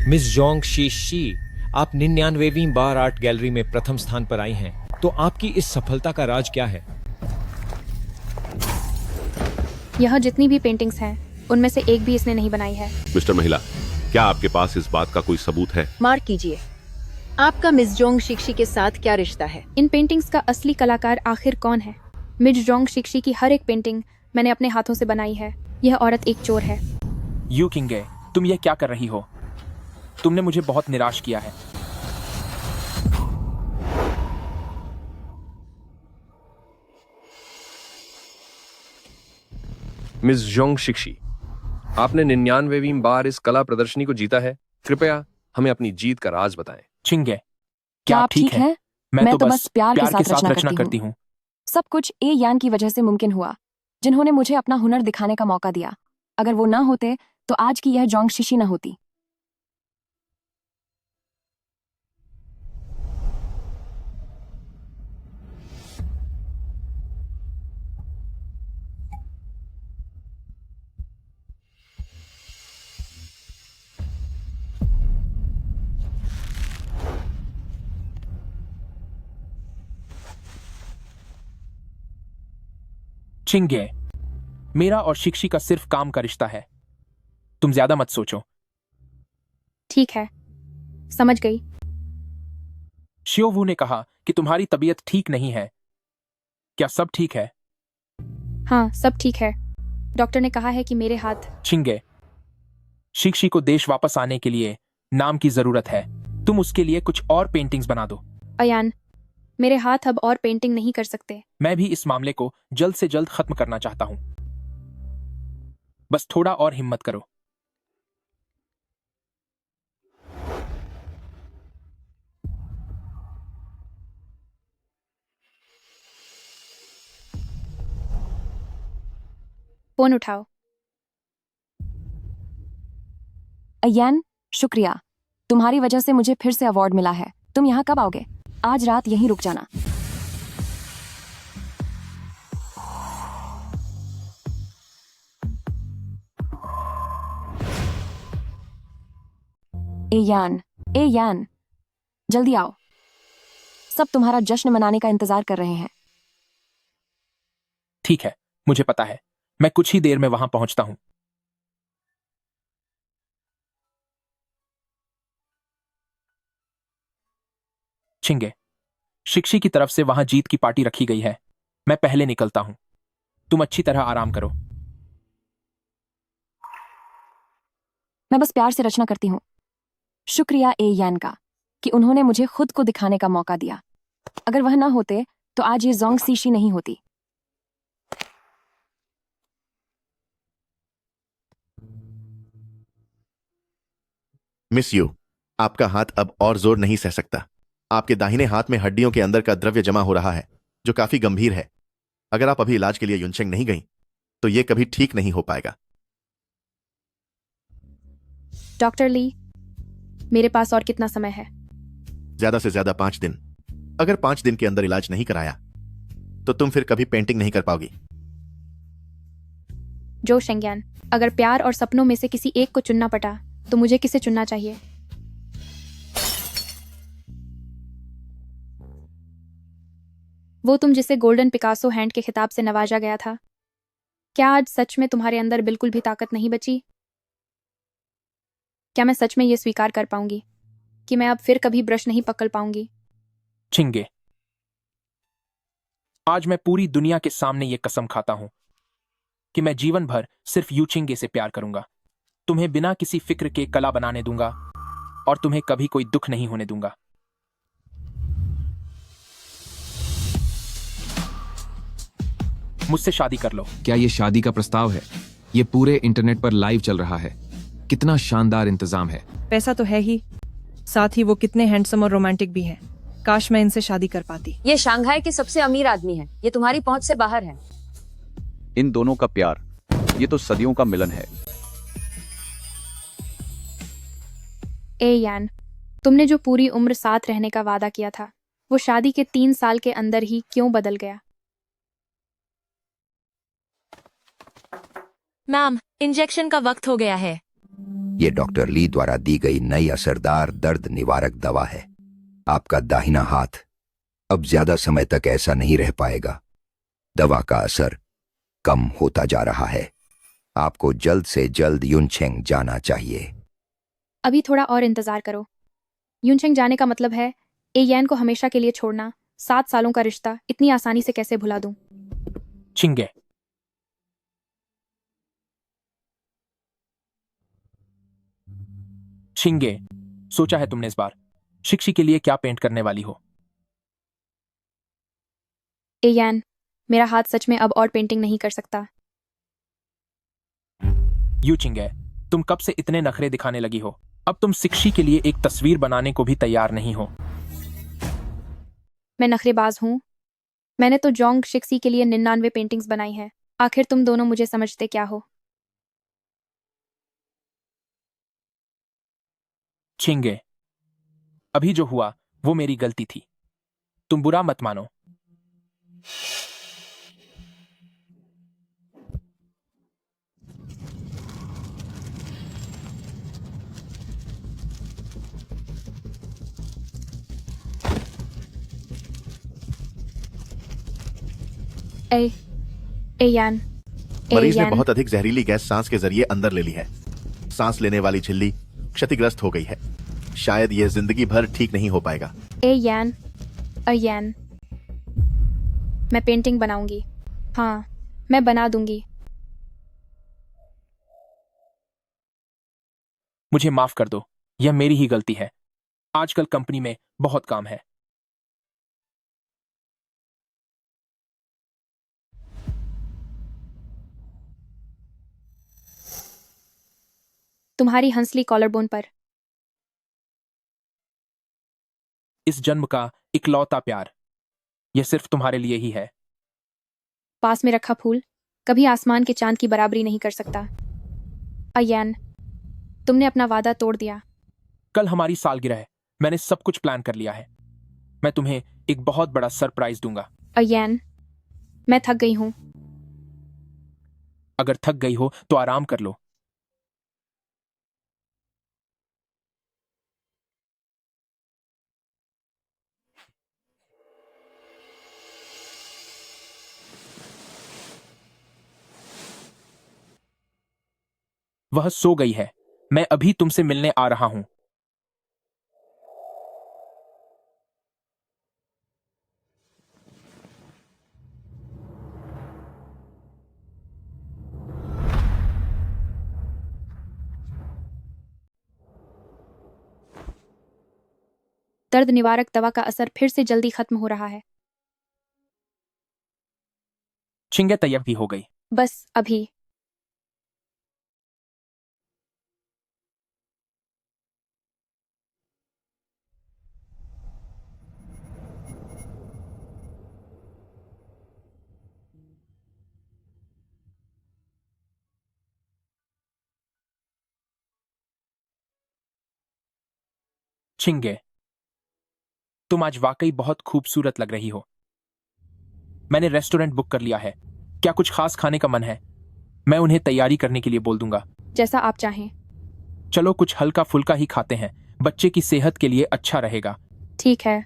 Miss Jong she she, आप 99वीं बार art gallery में प्रथम स्थान पर आई हैं, तो आपकी इस सफलता का राज क्या है? यह जितनी भी पेंटिंग्स हैं उनमें से एक भी इसने नहीं बनाई है। मिस्टर महिला, क्या आपके पास इस बात का कोई सबूत है? मार्क कीजिए, आपका मिस जोंग शिक्षी के साथ क्या रिश्ता है? इन पेंटिंग्स का असली कलाकार आखिर कौन है? मिस जोंग शिक्षी की हर एक पेंटिंग मैंने अपने हाथों से बनाई है। यह औरत एक चोर है। यू किंगे, तुम ये क्या कर रही हो? तुमने मुझे बहुत निराश किया है। मिस जोंग शिक्षी, आपने 99वीं बार इस कला प्रदर्शनी को जीता है। कृपया हमें अपनी जीत का राज बताएं। चिंगे, क्या आप ठीक हैं? मैं तो बस प्यार के साथ रचना करती हूँ। सब कुछ ए यान की वजह से मुमकिन हुआ, जिन्होंने मुझे अपना हुनर दिखाने का मौका दिया। अगर वो ना होते तो आज की यह जोंग शिक्षी न होती। चिंगे, मेरा और शिक्षी का सिर्फ काम का रिश्ता है। तुम ज्यादा मत सोचो। ठीक है, समझ गई। शियोवू ने कहा कि तुम्हारी तबीयत ठीक नहीं है। क्या सब ठीक है? हाँ, सब ठीक है। डॉक्टर ने कहा है कि मेरे हाथ। चिंगे, शिक्षी को देश वापस आने के लिए नाम की जरूरत है। तुम उसके लिए कुछ और पेंटिंग्स बना दो। अयान, मेरे हाथ अब और पेंटिंग नहीं कर सकते। मैं भी इस मामले को जल्द से जल्द खत्म करना चाहता हूं। बस थोड़ा और हिम्मत करो। फोन उठाओ। अयान, शुक्रिया। तुम्हारी वजह से मुझे फिर से अवार्ड मिला है। तुम यहाँ कब आओगे? आज रात यहीं रुक जाना। ए यान, जल्दी आओ। सब तुम्हारा जश्न मनाने का इंतजार कर रहे हैं। ठीक है, मुझे पता है। मैं कुछ ही देर में वहां पहुंचता हूं। चिंगे, शिक्षी की तरफ से वहां जीत की पार्टी रखी गई है। मैं पहले निकलता हूं। तुम अच्छी तरह आराम करो। मैं बस प्यार से रचना करती हूँ। शुक्रिया ए यान का कि उन्होंने मुझे खुद को दिखाने का मौका दिया। अगर वह ना होते तो आज ये जोंग शिक्षी नहीं होती। मिस यू, आपका हाथ अब और जोर नहीं सह सकता। आपके दाहिने हाथ में हड्डियों के अंदर का द्रव्य जमा हो रहा है, जो काफी गंभीर है। अगर आप अभी इलाज के लिए युनचेंग नहीं गई तो यह कभी ठीक नहीं हो पाएगा। डॉक्टर ली, मेरे पास और कितना समय है? ज्यादा से ज्यादा 5 दिन। अगर 5 दिन के अंदर इलाज नहीं कराया तो तुम फिर कभी पेंटिंग नहीं कर पाओगी। जो शेंग्यान, अगर प्यार और सपनों में से किसी एक को चुनना पड़ा तो मुझे किसे चुनना चाहिए? वो तुम जिसे गोल्डन पिकासो हैंड के खिताब से नवाजा गया था। क्या आज सच में तुम्हारे अंदर बिल्कुल भी ताकत नहीं बची? क्या मैं सच में ये स्वीकार कर पाऊंगी कि मैं अब फिर कभी ब्रश नहीं पकड़ पाऊंगी? चिंगे, आज मैं पूरी दुनिया के सामने ये कसम खाता हूं कि मैं जीवन भर सिर्फ यू चिंगे से प्यार करूंगा। तुम्हें बिना किसी फिक्र के कला बनाने दूंगा और तुम्हें कभी कोई दुख नहीं होने दूंगा। मुझसे शादी कर लो। क्या ये शादी का प्रस्ताव है? ये पूरे इंटरनेट पर लाइव चल रहा है। कितना शानदार इंतजाम है। पैसा तो है ही, साथ ही वो कितने हैंडसम और रोमांटिक भी हैं। काश मैं इनसे शादी कर पाती। ये शंघाई के सबसे अमीर आदमी है। ये तुम्हारी पहुंच से बाहर है। इन दोनों का प्यार, ये तो सदियों का मिलन है। ए यान, तुमने जो पूरी उम्र साथ रहने का वादा किया था, वो शादी के 3 साल के अंदर ही क्यों बदल गया? मैम, इंजेक्शन का वक्त हो गया है। ये डॉक्टर ली द्वारा दी गई नई असरदार दर्द निवारक दवा है। आपका दाहिना हाथ अब ज्यादा समय तक ऐसा नहीं रह पाएगा। दवा का असर कम होता जा रहा है। आपको जल्द से जल्द युनचेंग जाना चाहिए। अभी थोड़ा और इंतजार करो। युनचेंग जाने का मतलब है एयन को हमेशा के लिए छोड़ना। 7 सालों का रिश्ता इतनी आसानी से कैसे भुला दूं? छिंगे। छिंगे, सोचा है तुमने इस बार शिक्षी के लिए क्या पेंट करने वाली हो? एयन, मेरा हाथ सच में अब और पेंटिंग नहीं कर सकता। यू छिंगे, तुम कब से इतने नखरे दिखाने लगी हो? अब तुम शिक्षी के लिए एक तस्वीर बनाने को भी तैयार नहीं हो। मैं नखरेबाज हूँ। मैंने तो जोंग शिक्सी के लिए 99 पेंटिंग्स बनाई हैं। आखिर तुम दोनों मुझे समझते क्या हो? छिंगे, अभी जो हुआ वो मेरी गलती थी। तुम बुरा मत मानो। एयन, मरीज ने एयन, बहुत अधिक जहरीली गैस सांस के जरिए अंदर ले ली है। सांस लेने वाली झिल्ली क्षतिग्रस्त हो गई है। शायद यह जिंदगी भर ठीक नहीं हो पाएगा। एयन, एयन, मैं पेंटिंग बनाऊंगी। हाँ, मैं बना दूंगी। मुझे माफ कर दो, यह मेरी ही गलती है। आजकल कंपनी में बहुत काम है। तुम्हारी हंसली कॉलरबोन पर। इस जन्म का इकलौता प्यार, यह सिर्फ तुम्हारे लिए ही है। पास में रखा फूल कभी आसमान के चांद की बराबरी नहीं कर सकता। अयन, तुमने अपना वादा तोड़ दिया। कल हमारी सालगिरह है। मैंने सब कुछ प्लान कर लिया है। मैं तुम्हें एक बहुत बड़ा सरप्राइज दूंगा। अयन, मैं थक गई हूं। अगर थक गई हो तो आराम कर लो। वह सो गई है। मैं अभी तुमसे मिलने आ रहा हूं। दर्द निवारक दवा का असर फिर से जल्दी खत्म हो रहा है। छिंगे तैयार भी हो गई। बस अभी। छिंगे, तुम आज वाकई बहुत खूबसूरत लग रही हो। मैंने रेस्टोरेंट बुक कर लिया है। क्या कुछ खास खाने का मन है? मैं उन्हें तैयारी करने के लिए बोल दूंगा। जैसा आप चाहें। चलो कुछ हल्का फुल्का ही खाते हैं। बच्चे की सेहत के लिए अच्छा रहेगा। ठीक है।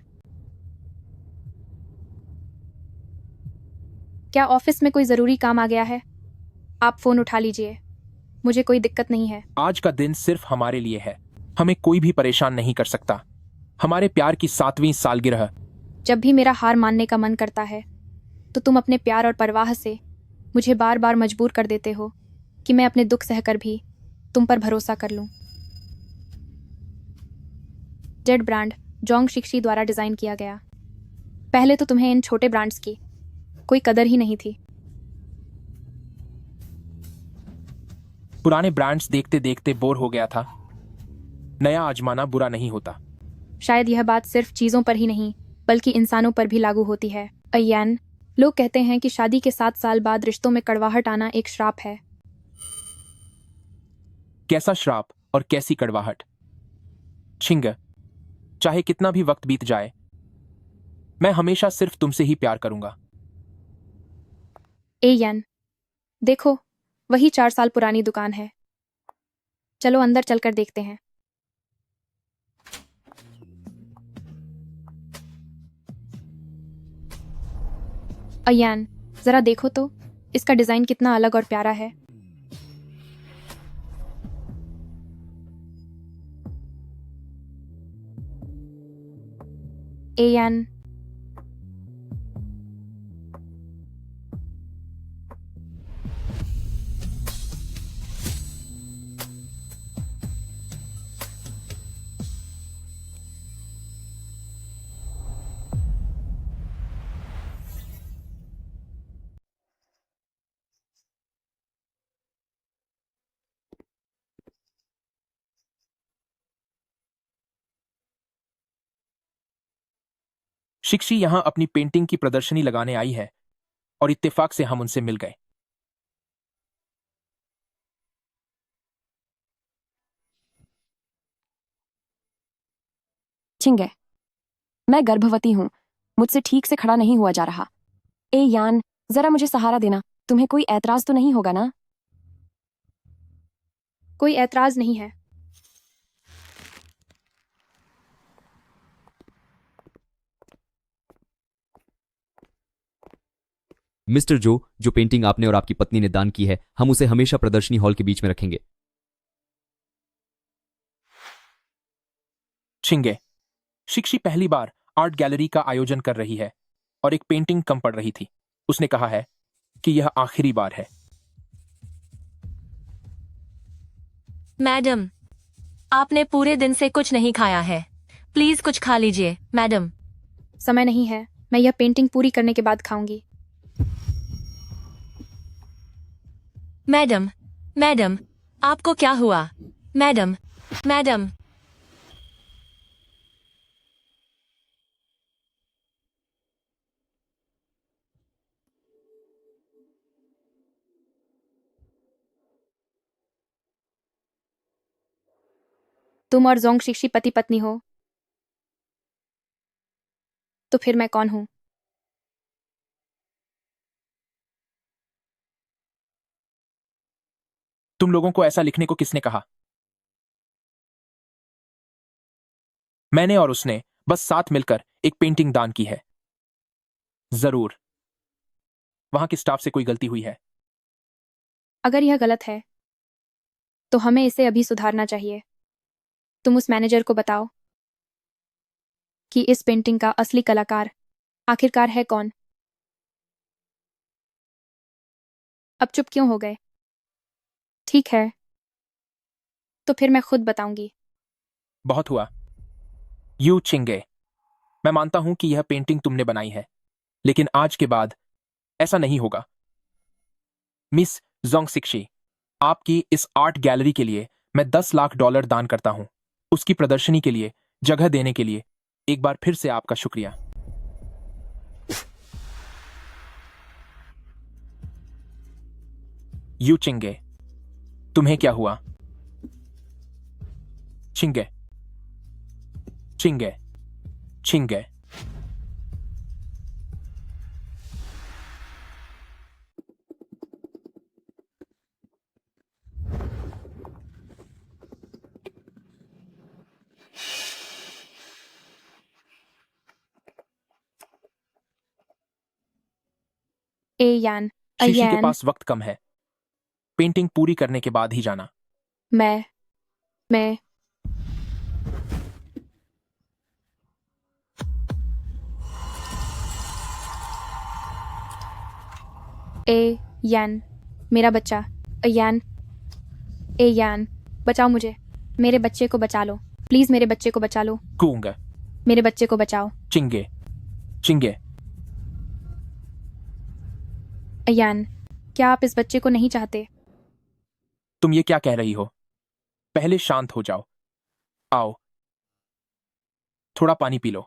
क्या ऑफिस में कोई जरूरी काम आ गया है? आप फोन उठा लीजिए। मुझे कोई दिक्कत नहीं है। आज का दिन सिर्फ हमारे लिए है। हमें कोई भी परेशान नहीं कर सकता। हमारे प्यार की 7वीं सालगिरह। जब भी मेरा हार मानने का मन करता है तो तुम अपने प्यार और परवाह से मुझे बार बार मजबूर कर देते हो कि मैं अपने दुख सहकर भी तुम पर भरोसा कर लूं। जेड ब्रांड जोंग शिक्षी द्वारा डिजाइन किया गया। पहले तो तुम्हें इन छोटे ब्रांड्स की कोई कदर ही नहीं थी। पुराने ब्रांड्स देखते देखते बोर हो गया था। नया आजमाना बुरा नहीं होता। शायद यह बात सिर्फ चीजों पर ही नहीं बल्कि इंसानों पर भी लागू होती है। अय्यान, लोग कहते हैं कि शादी के 7 साल बाद रिश्तों में कड़वाहट आना एक श्राप है। कैसा श्राप और कैसी कड़वाहट? छिंग, चाहे कितना भी वक्त बीत जाए, मैं हमेशा सिर्फ तुमसे ही प्यार करूंगा। एयन, देखो, वही 4 साल पुरानी दुकान है। चलो अंदर चलकर देखते हैं। अयान, जरा देखो तो इसका डिजाइन कितना अलग और प्यारा है। अयान, शिक्षी यहां अपनी पेंटिंग की प्रदर्शनी लगाने आई है और इत्तेफाक से हम उनसे मिल गए। चिंगे, मैं गर्भवती हूँ, मुझसे ठीक से खड़ा नहीं हुआ जा रहा। ए यान, जरा मुझे सहारा देना। तुम्हें कोई ऐतराज तो नहीं होगा ना? कोई ऐतराज नहीं है। मिस्टर जो पेंटिंग आपने और आपकी पत्नी ने दान की है, हम उसे हमेशा प्रदर्शनी हॉल के बीच में रखेंगे। चिंगे, शिक्षी पहली बार आर्ट गैलरी का आयोजन कर रही है और एक पेंटिंग कम पड़ रही थी। उसने कहा है कि यह आखिरी बार है। मैडम, आपने पूरे दिन से कुछ नहीं खाया है, प्लीज कुछ खा लीजिए मैडम। समय नहीं है, मैं यह पेंटिंग पूरी करने के बाद खाऊंगी। मैडम, मैडम, आपको क्या हुआ? Madam, madam. तुम और जोंग शिक्षी पति पत्नी हो, तो फिर मैं कौन हूं? तुम लोगों को ऐसा लिखने को किसने कहा? मैंने और उसने बस साथ मिलकर एक पेंटिंग दान की है। जरूर वहां के स्टाफ से कोई गलती हुई है। अगर यह गलत है तो हमें इसे अभी सुधारना चाहिए। तुम उस मैनेजर को बताओ कि इस पेंटिंग का असली कलाकार आखिरकार है कौन। अब चुप क्यों हो गए? ठीक है, तो फिर मैं खुद बताऊंगी। बहुत हुआ। यू चिंगे, मैं मानता हूं कि यह पेंटिंग तुमने बनाई है, लेकिन आज के बाद ऐसा नहीं होगा। मिस जोंग शिक्षी, आपकी इस आर्ट गैलरी के लिए मैं 10 लाख डॉलर दान करता हूं। उसकी प्रदर्शनी के लिए जगह देने के लिए एक बार फिर से आपका शुक्रिया। यू चिंगे, तुम्हें क्या हुआ? चिंगे, चिंगे, चिंगे। अयान, शीशी के अयान, पास वक्त कम है। पेंटिंग पूरी करने के बाद ही जाना। मैं अयान, मेरा बच्चा। अयान, अयान, बचाओ मुझे। मेरे बच्चे को बचा लो, प्लीज मेरे बच्चे को बचा लो। कूंगा। मेरे बच्चे को बचाओ। चिंगे, चिंगे। अयान, क्या आप इस बच्चे को नहीं चाहते? तुम ये क्या कह रही हो? पहले शांत हो जाओ। आओ, थोड़ा पानी पी लो।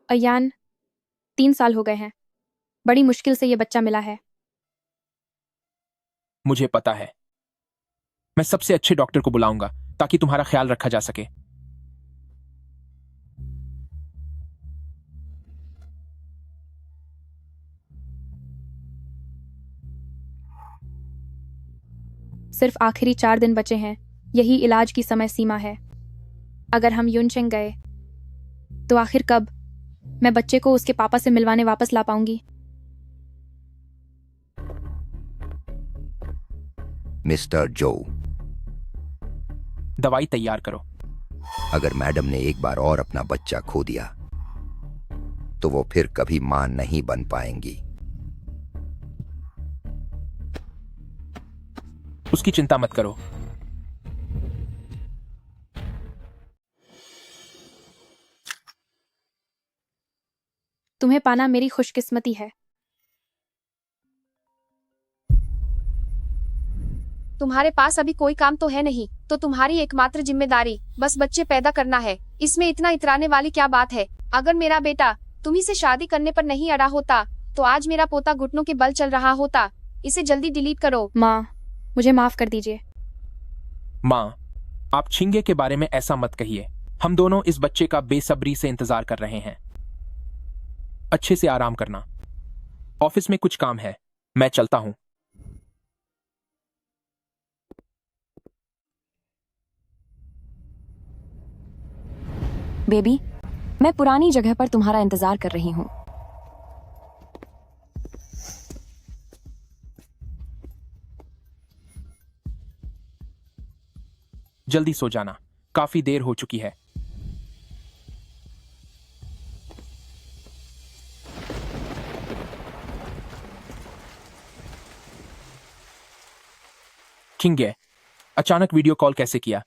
अयान, 3 साल हो गए हैं। बड़ी मुश्किल से ये बच्चा मिला है। मुझे पता है। मैं सबसे अच्छे डॉक्टर को बुलाऊंगा ताकि तुम्हारा ख्याल रखा जा सके। सिर्फ आखिरी 4 दिन बचे हैं, यही इलाज की समय सीमा है। अगर हम युनचेंग गए तो आखिर कब मैं बच्चे को उसके पापा से मिलवाने वापस ला पाऊंगी? मिस्टर जो, दवाई तैयार करो। अगर मैडम ने एक बार और अपना बच्चा खो दिया तो वो फिर कभी मां नहीं बन पाएंगी। उसकी चिंता मत करो। तुम्हें पाना मेरी खुशकिस्मती है। तुम्हारे पास अभी कोई काम तो है नहीं, तो तुम्हारी एकमात्र जिम्मेदारी बस बच्चे पैदा करना है। इसमें इतना इतराने वाली क्या बात है? अगर मेरा बेटा तुम्ही से शादी करने पर नहीं अड़ा होता तो आज मेरा पोता घुटनों के बल चल रहा होता। इसे जल्दी डिलीट करो। माँ, मुझे माफ कर दीजिए। माँ, आप छिंगे के बारे में ऐसा मत कहिए। हम दोनों इस बच्चे का बेसब्री से इंतजार कर रहे हैं। अच्छे से आराम करना। ऑफिस में कुछ काम है, मैं चलता हूं। बेबी, मैं पुरानी जगह पर तुम्हारा इंतजार कर रही हूं। जल्दी सो जाना, काफी देर हो चुकी है। छिंगे, अचानक वीडियो कॉल कैसे किया?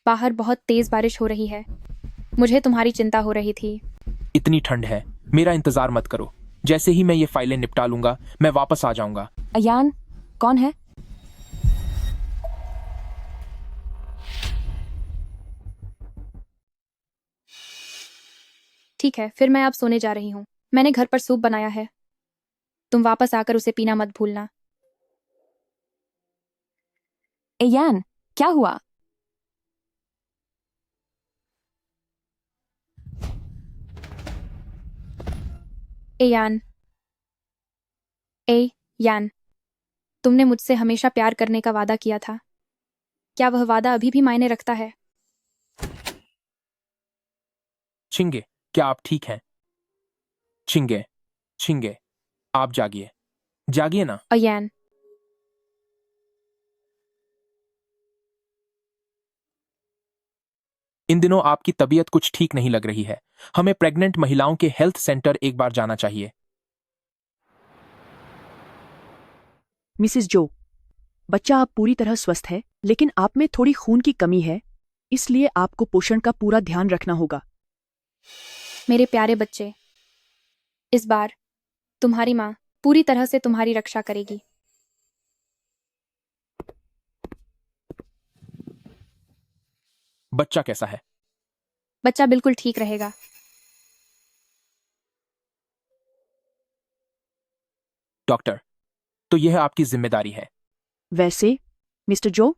बाहर बहुत तेज बारिश हो रही है, मुझे तुम्हारी चिंता हो रही थी। इतनी ठंड है, मेरा इंतजार मत करो। जैसे ही मैं ये फाइलें निपटा लूंगा मैं वापस आ जाऊंगा। अयान, कौन है? ठीक है, फिर मैं अब सोने जा रही हूँ। मैंने घर पर सूप बनाया है, तुम वापस आकर उसे पीना मत भूलना। अयान, क्या हुआ? यान, यान, तुमने मुझसे हमेशा प्यार करने का वादा किया था। क्या वह वादा अभी भी मायने रखता है? छिंगे, क्या आप ठीक हैं? छिंगे, छिंगे, आप जागिए, जागिए ना। अयान, इन दिनों आपकी तबीयत कुछ ठीक नहीं लग रही है। हमें प्रेग्नेंट महिलाओं के हेल्थ सेंटर एक बार जाना चाहिए। मिसेस जो, बच्चा अब पूरी तरह स्वस्थ है, लेकिन आप में थोड़ी खून की कमी है, इसलिए आपको पोषण का पूरा ध्यान रखना होगा। मेरे प्यारे बच्चे, इस बार तुम्हारी माँ पूरी तरह से तुम्हारी रक्षा करेगी। बच्चा कैसा है? बच्चा बिल्कुल ठीक रहेगा। डॉक्टर, तो यह आपकी जिम्मेदारी है। वैसे मिस्टर जो,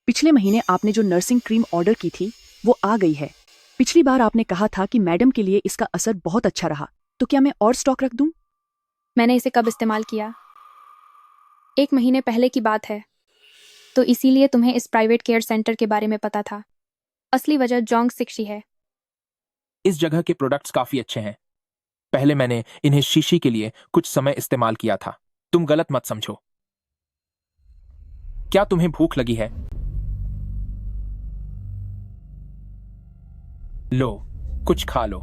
पिछले महीने आपने जो नर्सिंग क्रीम ऑर्डर की थी वो आ गई है। पिछली बार आपने कहा था कि मैडम के लिए इसका असर बहुत अच्छा रहा, तो क्या मैं और स्टॉक रख दूं? मैंने इसे कब इस्तेमाल किया? 1 महीने पहले की बात है, तो इसीलिए तुम्हें इस प्राइवेट केयर सेंटर के बारे में पता था। असली वजह जोंग सिक्शी है। इस जगह के प्रोडक्ट्स काफी अच्छे हैं। पहले मैंने इन्हें शीशी के लिए कुछ समय इस्तेमाल किया था। तुम गलत मत समझो। क्या तुम्हें भूख लगी है? लो, कुछ खा लो।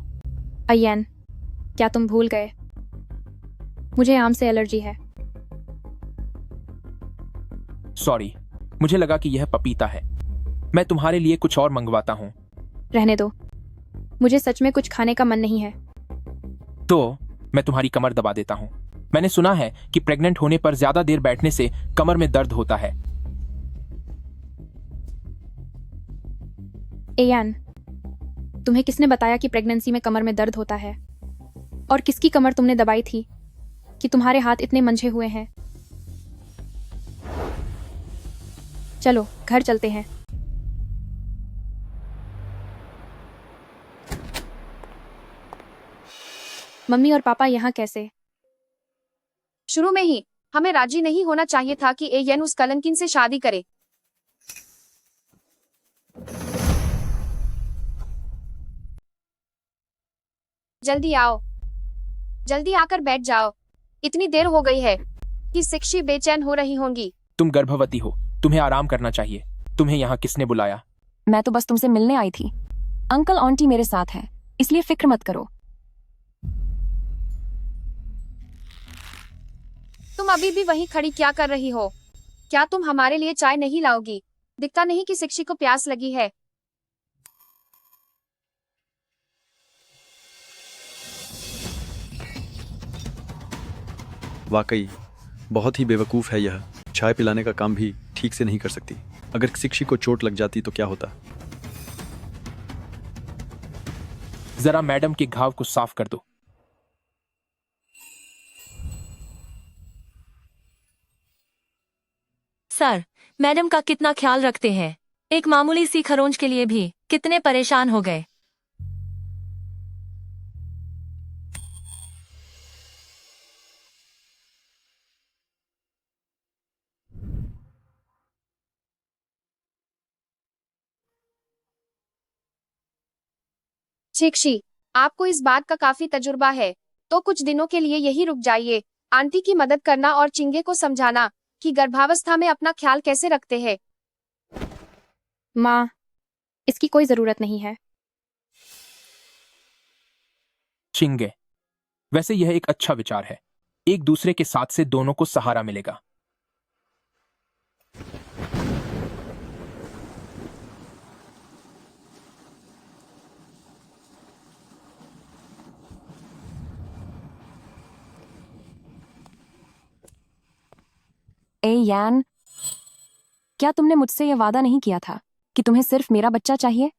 अयन, क्या तुम भूल गए? मुझे आम से एलर्जी है। सॉरी, मुझे लगा कि यह पपीता है। मैं तुम्हारे लिए कुछ और मंगवाता हूं। रहने दो, मुझे सच में कुछ खाने का मन नहीं है। तो मैं तुम्हारी कमर दबा देता हूं। मैंने सुना है कि प्रेग्नेंट होने पर ज्यादा देर बैठने से कमर में दर्द होता है। एयान, तुम्हें किसने बताया कि प्रेगनेंसी में कमर में दर्द होता है? और किसकी कमर तुमने दबाई थी कि तुम्हारे हाथ इतने मंझे हुए हैं? चलो घर चलते हैं। मम्मी और पापा यहाँ कैसे? शुरू में ही हमें राजी नहीं होना चाहिए था कि एयन उस कलंकिन से शादी करे। जल्दी आओ, जल्दी आकर बैठ जाओ। इतनी देर हो गई है कि शिक्षी बेचैन हो रही होंगी। तुम गर्भवती हो, तुम्हें आराम करना चाहिए। तुम्हें यहाँ किसने बुलाया? मैं तो बस तुमसे मिलने आई थी। अंकल आंटी मेरे साथ हैं, इसलिए फिक्र मत करो। तुम अभी भी वहीं खड़ी क्या कर रही हो? क्या तुम हमारे लिए चाय नहीं लाओगी? दिखता नहीं कि शिक्षी को प्यास लगी है। वाकई बहुत ही बेवकूफ़ है यह। चाय पिलाने का काम भी ठीक से नहीं कर सकती। अगर शिक्षी को चोट लग जाती तो क्या होता? जरा मैडम के घाव को साफ कर दो। सर, मैडम का कितना ख्याल रखते हैं। एक मामूली सी खरोंच के लिए भी कितने परेशान हो गए। शिक्षी, आपको इस बात का काफी तजुर्बा है, तो कुछ दिनों के लिए यही रुक जाइए। आंटी की मदद करना और चिंगे को समझाना कि गर्भावस्था में अपना ख्याल कैसे रखते हैं। माँ, इसकी कोई जरूरत नहीं है। चिंगे, वैसे यह एक अच्छा विचार है। एक दूसरे के साथ से दोनों को सहारा मिलेगा। ए यान, क्या तुमने मुझसे यह वादा नहीं किया था कि तुम्हें सिर्फ मेरा बच्चा चाहिए?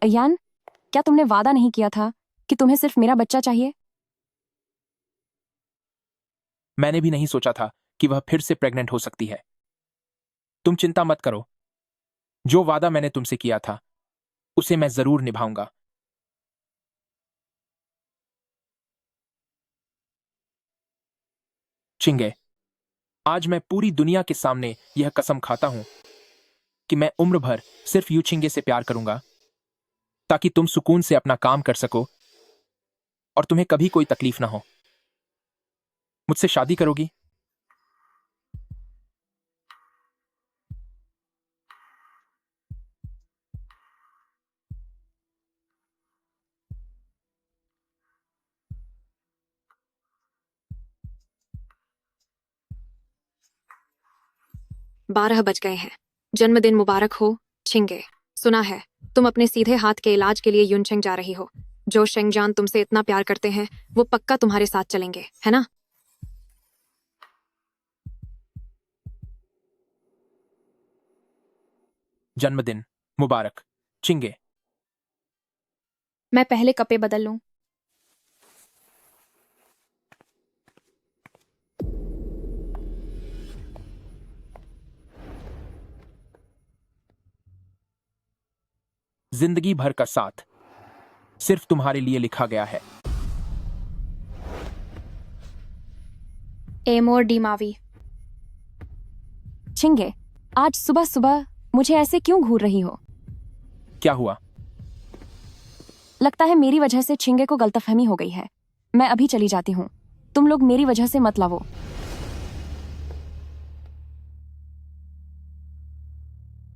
यान, क्या तुमने वादा नहीं किया था कि तुम्हें सिर्फ मेरा बच्चा चाहिए? मैंने भी नहीं सोचा था कि वह फिर से प्रेग्नेंट हो सकती है। तुम चिंता मत करो। जो वादा मैंने तुमसे किया था उसे मैं जरूर निभाऊंगा। चिंगे, आज मैं पूरी दुनिया के सामने यह कसम खाता हूं कि मैं उम्र भर सिर्फ यू चिंगे से प्यार करूंगा, ताकि तुम सुकून से अपना काम कर सको और तुम्हें कभी कोई तकलीफ ना हो। मुझसे शादी करोगी? बारह बज गए हैं। जन्मदिन मुबारक हो छिंगे। सुना है तुम अपने सीधे हाथ के इलाज के लिए युनचेंग जा रही हो। जो शेंगजान तुमसे इतना प्यार करते हैं वो पक्का तुम्हारे साथ चलेंगे, है ना? जन्मदिन मुबारक चिंगे। मैं पहले कपड़े बदल लूं। जिंदगी भर का साथ सिर्फ तुम्हारे लिए लिखा गया है। Amor D Mavi. चिंगे, आज सुबह सुबह मुझे ऐसे क्यों घूर रही हो? क्या हुआ? लगता है मेरी वजह से चिंगे को गलतफहमी हो गई है। मैं अभी चली जाती हूँ। तुम लोग मेरी वजह से मत लावो।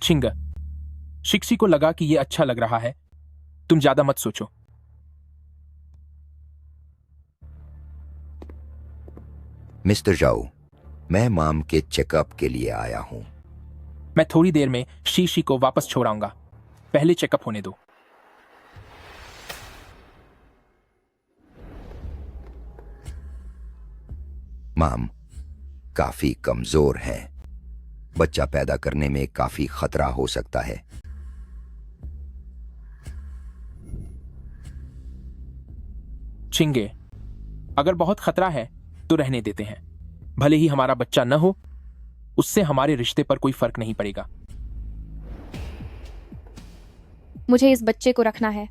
चिंग, शिक्षी को लगा कि यह अच्छा लग रहा है। तुम ज्यादा मत सोचो। मिस्टर जाओ, मैं माम के चेकअप के लिए आया हूं। मैं थोड़ी देर में शीशी को वापस छोड़ आऊंगा। पहले चेकअप होने दो। माम काफी कमजोर हैं। बच्चा पैदा करने में काफी खतरा हो सकता है। छिंगे, अगर बहुत खतरा है तो रहने देते हैं। भले ही हमारा बच्चा न हो, उससे हमारे रिश्ते पर कोई फर्क नहीं पड़ेगा। मुझे इस बच्चे को रखना है।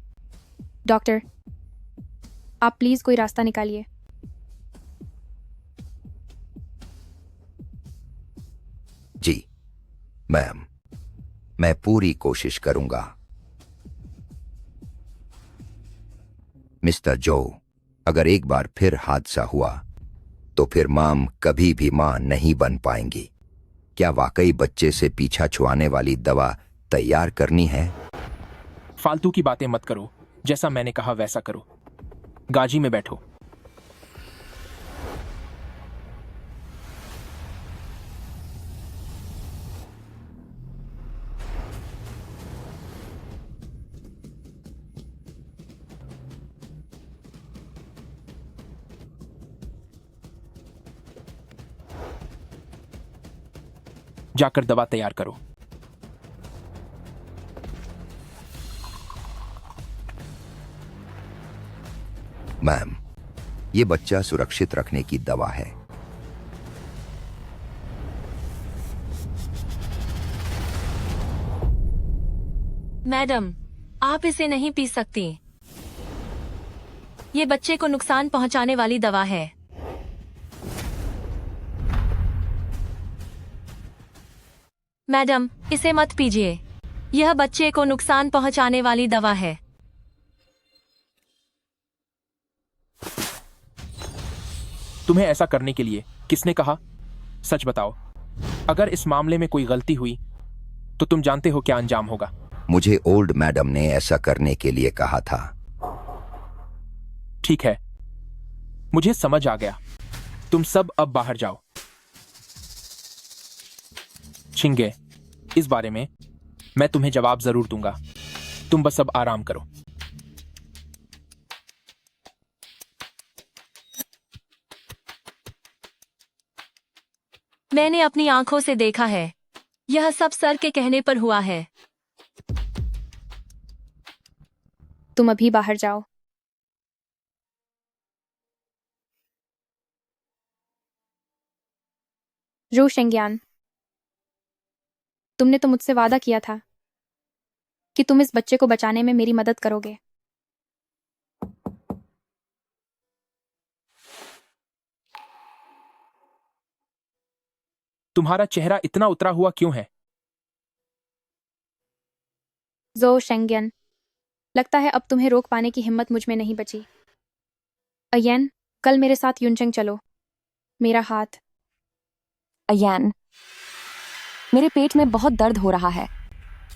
डॉक्टर, आप प्लीज कोई रास्ता निकालिए। जी मैम, मैं पूरी कोशिश करूंगा। मिस्टर जो, अगर एक बार फिर हादसा हुआ तो फिर माम कभी भी मां नहीं बन पाएंगी। क्या वाकई बच्चे से पीछा छुड़ाने वाली दवा तैयार करनी है? फालतू की बातें मत करो, जैसा मैंने कहा वैसा करो। गाजी में बैठो। जाकर दवा तैयार करो। मैम, ये बच्चा सुरक्षित रखने की दवा है। मैडम, आप इसे नहीं पी सकती। ये बच्चे को नुकसान पहुंचाने वाली दवा है। मैडम, इसे मत पीजिए। यह बच्चे को नुकसान पहुंचाने वाली दवा है। तुम्हें ऐसा करने के लिए किसने कहा? सच बताओ, अगर इस मामले में कोई गलती हुई तो तुम जानते हो क्या अंजाम होगा। मुझे ओल्ड मैडम ने ऐसा करने के लिए कहा था। ठीक है, मुझे समझ आ गया। तुम सब अब बाहर जाओ। छिंगे, इस बारे में मैं तुम्हें जवाब जरूर दूंगा। तुम बस अब आराम करो। मैंने अपनी आंखों से देखा है। यह सब सर के कहने पर हुआ है। तुम अभी बाहर जाओ। रू शेंगियान, तुमने तो मुझसे वादा किया था कि तुम इस बच्चे को बचाने में मेरी मदद करोगे। तुम्हारा चेहरा इतना उतरा हुआ क्यों है? जो शेंगियन, लगता है अब तुम्हें रोक पाने की हिम्मत मुझ में नहीं बची। अयन, कल मेरे साथ युनचेंग चलो। मेरा हाथ। अयन, मेरे पेट में बहुत दर्द हो रहा है।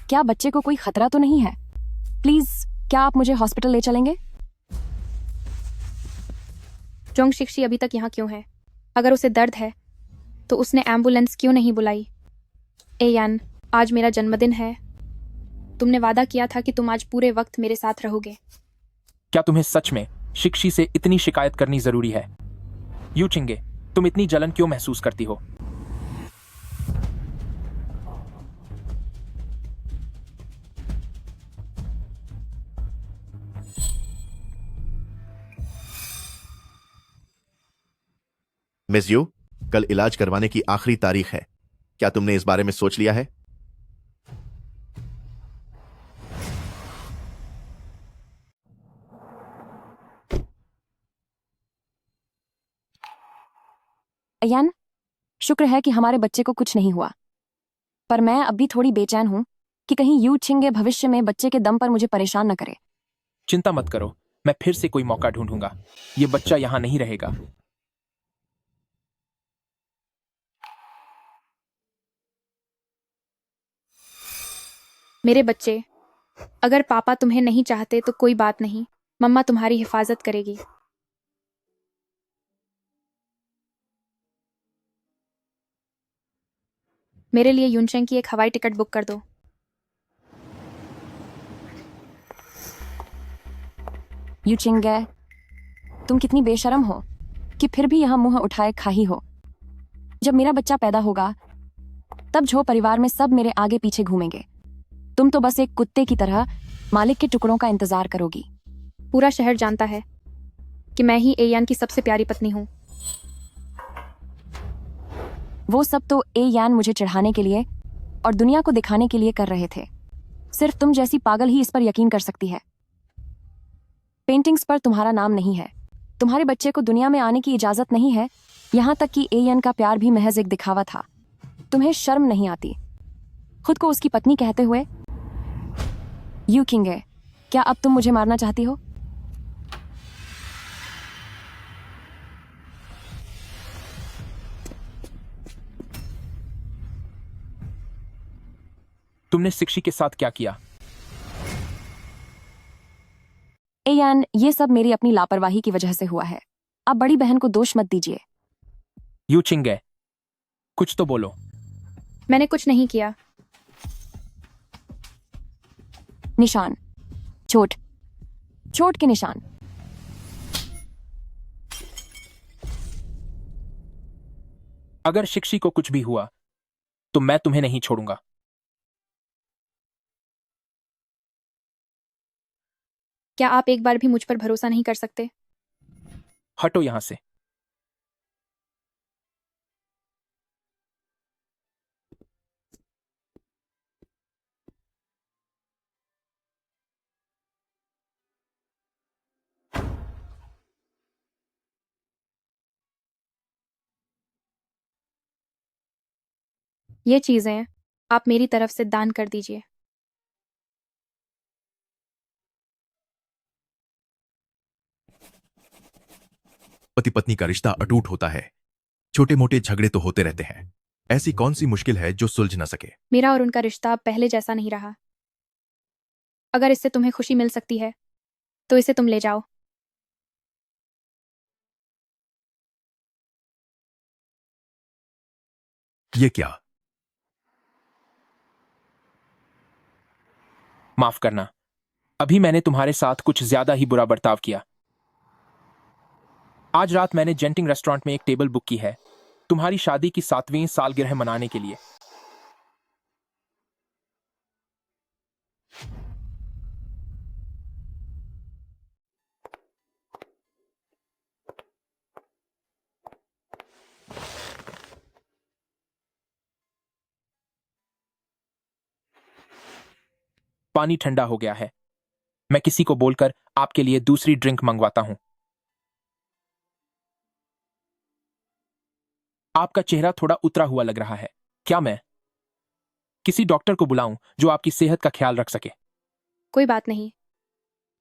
क्या बच्चे को कोई खतरा तो नहीं है? प्लीज, क्या आप मुझे हॉस्पिटल ले चलेंगे? जोंग शिक्षी अभी तक यहाँ क्यों है? अगर उसे दर्द है तो उसने एम्बुलेंस क्यों नहीं बुलाई? एयान, आज मेरा जन्मदिन है। तुमने वादा किया था कि तुम आज पूरे वक्त मेरे साथ रहोगे। क्या तुम्हें सच में शिक्षी से इतनी शिकायत करनी जरूरी है? यू चिंगे, तुम इतनी जलन क्यों महसूस करती हो? मिस यू, कल इलाज करवाने की आखिरी तारीख है। क्या तुमने इस बारे में सोच लिया है? अयन, शुक्र है कि हमारे बच्चे को कुछ नहीं हुआ, पर मैं अब भी थोड़ी बेचैन हूं कि कहीं यू छिंगे भविष्य में बच्चे के दम पर मुझे परेशान न करे। चिंता मत करो, मैं फिर से कोई मौका ढूंढूंगा। ये बच्चा यहां नहीं रहेगा। मेरे बच्चे, अगर पापा तुम्हें नहीं चाहते तो कोई बात नहीं, मम्मा तुम्हारी हिफाजत करेगी। मेरे लिए युनचेंग की एक हवाई टिकट बुक कर दो। यू चिंगे, तुम कितनी बेशरम हो कि फिर भी यहाँ मुंह उठाए खाही हो। जब मेरा बच्चा पैदा होगा तब झो परिवार में सब मेरे आगे पीछे घूमेंगे। तुम तो बस एक कुत्ते की तरह मालिक के टुकड़ों का इंतजार करोगी। पूरा शहर जानता है कि मैं ही एयान की सबसे प्यारी पत्नी हूँ। वो सब तो ए यान मुझे चढ़ाने के लिए और दुनिया को दिखाने के लिए कर रहे थे। सिर्फ तुम जैसी पागल ही इस पर यकीन कर सकती है। पेंटिंग्स पर तुम्हारा नाम नहीं है। तुम्हारे बच्चे को दुनिया में आने की इजाजत नहीं है। यहाँ तक कि एयन का प्यार भी महज एक दिखावा था। तुम्हें शर्म नहीं आती खुद को उसकी पत्नी कहते हुए? यू किंगे, क्या अब तुम मुझे मारना चाहती हो? तुमने शिक्षी के साथ क्या किया? एयान, ये सब मेरी अपनी लापरवाही की वजह से हुआ है। आप बड़ी बहन को दोष मत दीजिए। यू चिंगे, कुछ तो बोलो। मैंने कुछ नहीं किया। निशान, चोट, चोट के निशान। अगर शिक्षी को कुछ भी हुआ तो मैं तुम्हें नहीं छोड़ूंगा। क्या आप एक बार भी मुझ पर भरोसा नहीं कर सकते? हटो यहां से। ये चीजें आप मेरी तरफ से दान कर दीजिए। पति पत्नी का रिश्ता अटूट होता है। छोटे मोटे झगड़े तो होते रहते हैं। ऐसी कौन सी मुश्किल है जो सुलझ न सके? मेरा और उनका रिश्ता अब पहले जैसा नहीं रहा। अगर इससे तुम्हें खुशी मिल सकती है तो इसे तुम ले जाओ। ये क्या? माफ करना, अभी मैंने तुम्हारे साथ कुछ ज्यादा ही बुरा बर्ताव किया। आज रात मैंने जेंटिंग रेस्टोरेंट में एक टेबल बुक की है तुम्हारी शादी की 7वीं सालगिरह मनाने के लिए। पानी ठंडा हो गया है। मैं किसी को बोलकर आपके लिए दूसरी ड्रिंक मंगवाता हूं। आपका चेहरा थोड़ा उतरा हुआ लग रहा है। क्या मैं किसी डॉक्टर को बुलाऊं जो आपकी सेहत का ख्याल रख सके? कोई बात नहीं,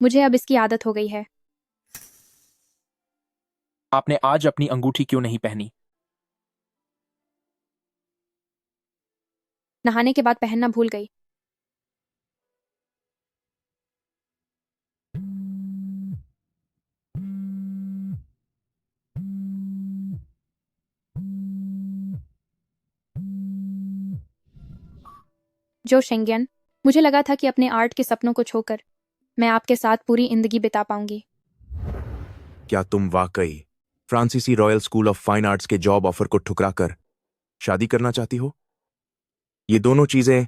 मुझे अब इसकी आदत हो गई है। आपने आज अपनी अंगूठी क्यों नहीं पहनी? नहाने के बाद पहनना भूल गई। जो शेंगियन, मुझे लगा था कि अपने आर्ट के सपनों को छोकर मैं आपके साथ पूरी जिंदगी बिता पाऊंगी। क्या तुम वाकई फ्रांसीसी royal school of fine arts के जॉब ऑफर को ठुकराकर शादी करना चाहती हो? ये दोनों चीजें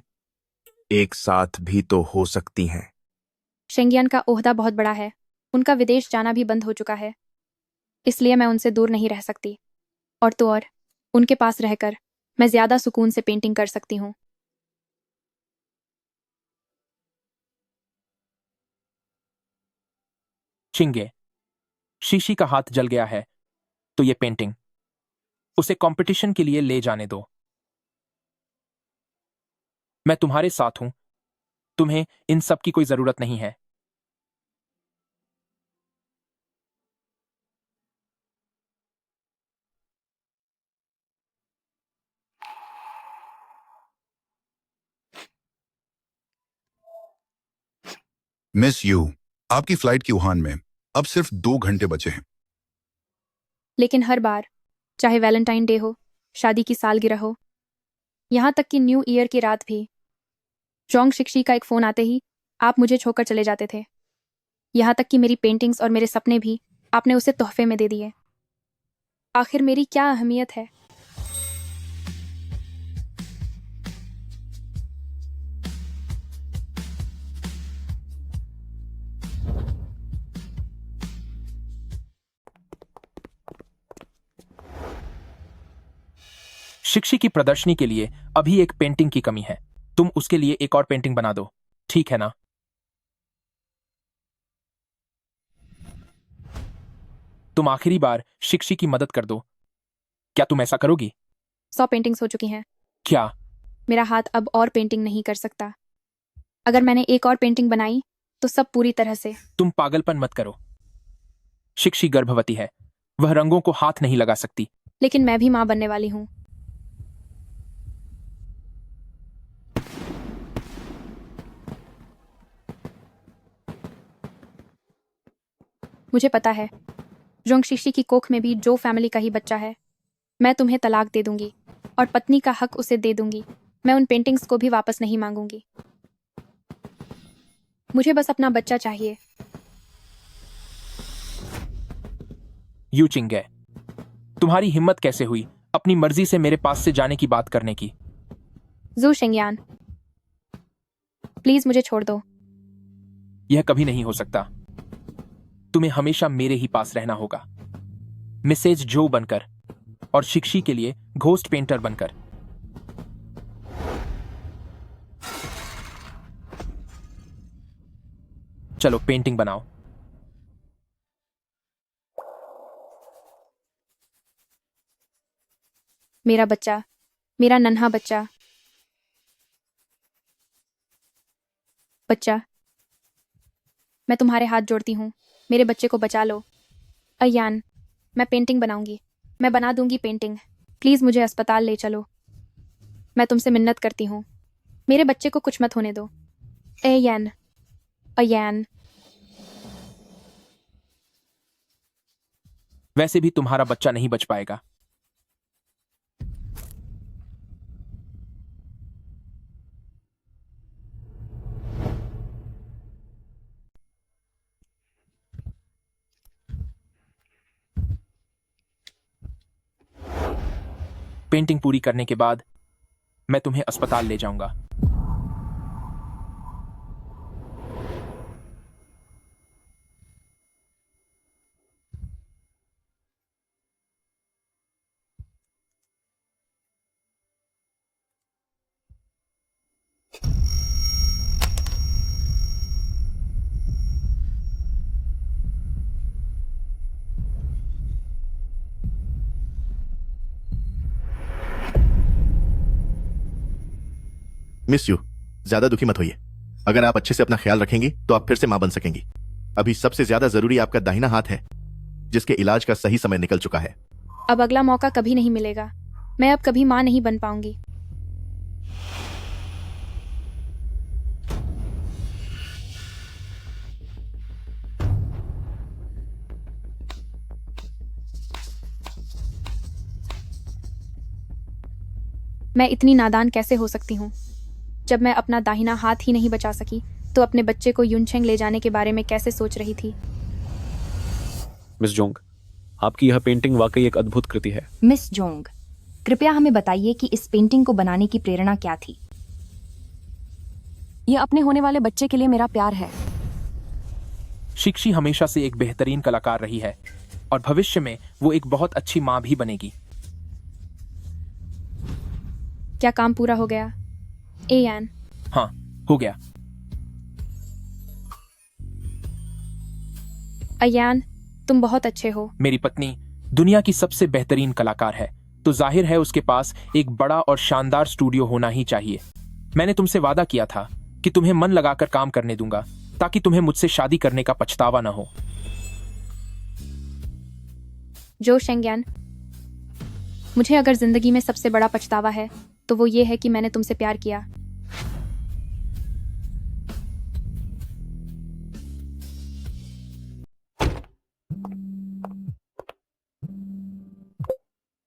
एक साथ भी तो हो सकती हैं। शेंगियन का ओहदा बहुत बड़ा है। उनका विदेश जाना भी बंद हो चुका है, इसलिए मैं उनसे दूर नहीं रह सकती। और तो और उनके पास रहकर मैं ज्यादा सुकून से पेंटिंग कर सकती हूँ। चिंगे, शीशी का हाथ जल गया है तो ये पेंटिंग उसे कंपटीशन के लिए ले जाने दो। मैं तुम्हारे साथ हूं। तुम्हें इन सब की कोई जरूरत नहीं है। मिस यू, आपकी फ्लाइट की वुहान में अब सिर्फ 2 घंटे बचे हैं। लेकिन हर बार, चाहे वैलेंटाइन डे हो, शादी की सालगिरह हो, यहाँ तक कि न्यू ईयर की रात भी, जोंग शिक्षी का एक फोन आते ही आप मुझे छोड़कर चले जाते थे। यहाँ तक कि मेरी पेंटिंग्स और मेरे सपने भी आपने उसे तोहफे में दे दिए। आखिर मेरी क्या अहमियत है? शिक्षी की प्रदर्शनी के लिए अभी एक पेंटिंग की कमी है। तुम उसके लिए एक और पेंटिंग बना दो, ठीक है ना? तुम आखिरी बार शिक्षी की मदद कर दो। क्या तुम ऐसा करोगी? 100 पेंटिंग्स हो चुकी हैं। क्या? मेरा हाथ अब और पेंटिंग नहीं कर सकता। अगर मैंने एक और पेंटिंग बनाई तो सब पूरी तरह से। तुम पागलपन मत करो। शिक्षी गर्भवती है, वह रंगों को हाथ नहीं लगा सकती। लेकिन मैं भी मां बनने वाली हूं। मुझे पता है जोंगशिशी की कोख में भी जो फैमिली का ही बच्चा है। मैं तुम्हें तलाक दे दूंगी और पत्नी का हक उसे दे दूंगी। मैं उन पेंटिंग्स को भी वापस नहीं मांगूंगी। मुझे बस अपना बच्चा चाहिए। यू चिंगे, तुम्हारी हिम्मत कैसे हुई अपनी मर्जी से मेरे पास से जाने की बात करने की? जू शेंगयान, प्लीज मुझे छोड़ दो। यह कभी नहीं हो सकता। तुम्हें हमेशा मेरे ही पास रहना होगा, मिसेज जो बनकर और शिक्षी के लिए घोस्ट पेंटर बनकर। चलो पेंटिंग बनाओ। मेरा बच्चा, मेरा नन्हा बच्चा। बच्चा, मैं तुम्हारे हाथ जोड़ती हूँ, मेरे बच्चे को बचा लो। अयान, मैं पेंटिंग बनाऊंगी, मैं बना दूंगी पेंटिंग। प्लीज मुझे अस्पताल ले चलो। मैं तुमसे मिन्नत करती हूँ, मेरे बच्चे को कुछ मत होने दो। अयान, अयान। वैसे भी तुम्हारा बच्चा नहीं बच पाएगा। पेंटिंग पूरी करने के बाद मैं तुम्हें अस्पताल ले जाऊंगा। मिस यू, ज्यादा दुखी मत होइए। अगर आप अच्छे से अपना ख्याल रखेंगी तो आप फिर से मां बन सकेंगी। अभी सबसे ज्यादा जरूरी आपका दाहिना हाथ है, जिसके इलाज का सही समय निकल चुका है। अब अगला मौका कभी नहीं मिलेगा। मैं अब कभी मां नहीं बन पाऊंगी। मैं इतनी नादान कैसे हो सकती हूँ? जब मैं अपना दाहिना हाथ ही नहीं बचा सकी तो अपने बच्चे को युनचेंग ले जाने के बारे में कैसे सोच रही थी। मिस जोंग, आपकी यह पेंटिंग वाकई एक अद्भुत कृति है। मिस जोंग, कृपया हमें बताइए कि इस पेंटिंग को बनाने की प्रेरणा क्या थी? यह अपने होने वाले बच्चे के लिए मेरा प्यार है। शिक्षी हमेशा से एक बेहतरीन कलाकार रही है और भविष्य में वो एक बहुत अच्छी मां भी बनेगी। क्या काम पूरा हो गया? एयान। हाँ, हो गया। अयान, तुम बहुत अच्छे हो। मेरी पत्नी दुनिया की सबसे बेहतरीन कलाकार है, तो जाहिर है उसके पास एक बड़ा और शानदार स्टूडियो होना ही चाहिए। मैंने तुमसे वादा किया था कि तुम्हें मन लगाकर काम करने दूंगा, ताकि तुम्हें मुझसे शादी करने का पछतावा न हो। जो शेंगयान, मुझे अगर जिंदगी में सबसे बड़ा पछतावा है तो वो ये है कि मैंने तुमसे प्यार किया।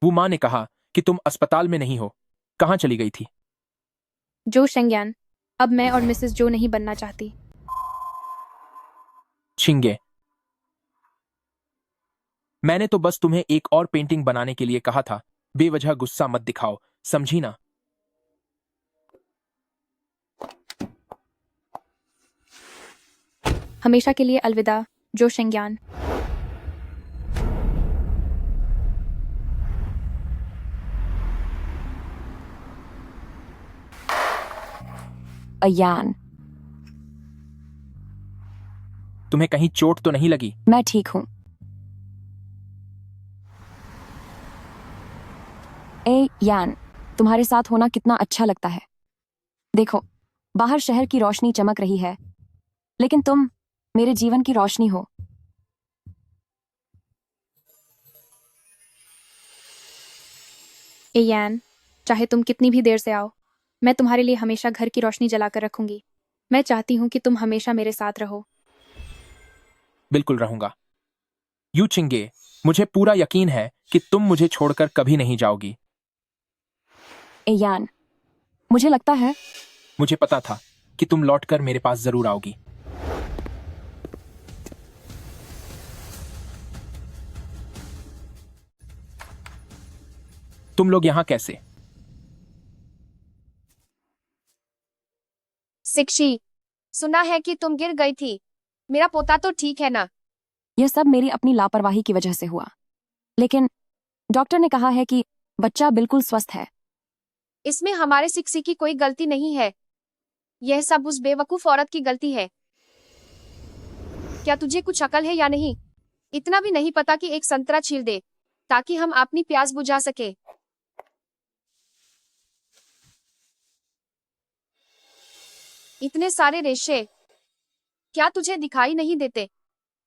वो मां ने कहा कि तुम अस्पताल में नहीं हो। कहां चली गई थी? जो शेंगयान, अब मैं और मिसेस जो नहीं बनना चाहती। छिंगे, मैंने तो बस तुम्हें एक और पेंटिंग बनाने के लिए कहा था। बेवजह गुस्सा मत दिखाओ, समझी ना? हमेशा के लिए अलविदा, जो शेंगयान। अयान, तुम्हें कहीं चोट तो नहीं लगी? मैं ठीक हूँ। ए यान, तुम्हारे साथ होना कितना अच्छा लगता है। देखो, बाहर शहर की रोशनी चमक रही है, लेकिन तुम मेरे जीवन की रोशनी हो। एयान, चाहे तुम कितनी भी देर से आओ, मैं तुम्हारे लिए हमेशा घर की रोशनी जलाकर रखूंगी। मैं चाहती हूँ कि तुम हमेशा मेरे साथ रहो। बिल्कुल रहूंगा। यू चिंगे, मुझे पूरा यकीन है कि तुम मुझे छोड़कर कभी नहीं जाओगी। एयान, मुझे लगता है मुझे पता था कि तुम लौटकर मेरे पास जरूर आओगी। तुम लोग यहां कैसे? शिक्षी, सुना है कि तुम गिर गई थी। मेरा पोता तो ठीक है ना? यह सब मेरी अपनी लापरवाही की वजह से हुआ, लेकिन डॉक्टर ने कहा है कि बच्चा बिल्कुल स्वस्थ है। इसमें हमारे शिक्षी की कोई गलती नहीं है। यह सब उस बेवकूफ औरत की गलती है। क्या तुझे कुछ अकल है या नहीं? इतना भी नहीं पता कि एक संतरा छील दे ताकि हम अपनी प्यास बुझा सके। इतने सारे रेशे, क्या तुझे दिखाई नहीं देते?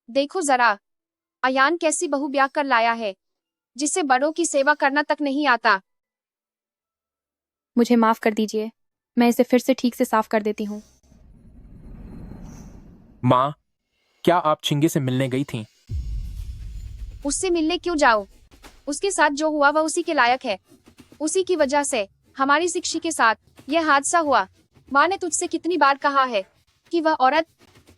देखो जरा, अयान कैसी बहू ब्याह कर लाया है जिसे बड़ों की सेवा करना तक नहीं आता। मुझे माफ कर दीजिए, मैं इसे फिर से ठीक से साफ कर देती हूँ। माँ, क्या आप चिंगे से मिलने गई थीं? उससे मिलने क्यों जाओ? उसके साथ जो हुआ वह उसी के लायक है। उसी की वजह से हमारी शिक्षी के साथ यह हादसा हुआ। माँ ने तुझसे कितनी बार कहा है कि वह औरत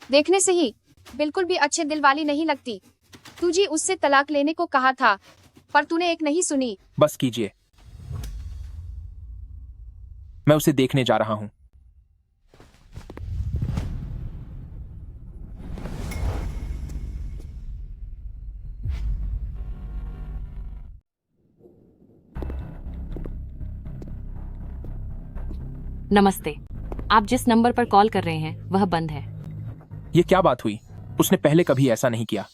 देखने से ही बिल्कुल भी अच्छे दिल वाली नहीं लगती। तुझे उससे तलाक लेने को कहा था, पर तूने एक नहीं सुनी। बस कीजिए, मैं उसे देखने जा रहा हूं। नमस्ते, आप जिस नंबर पर कॉल कर रहे हैं वह बंद है। ये क्या बात हुई? उसने पहले कभी ऐसा नहीं किया।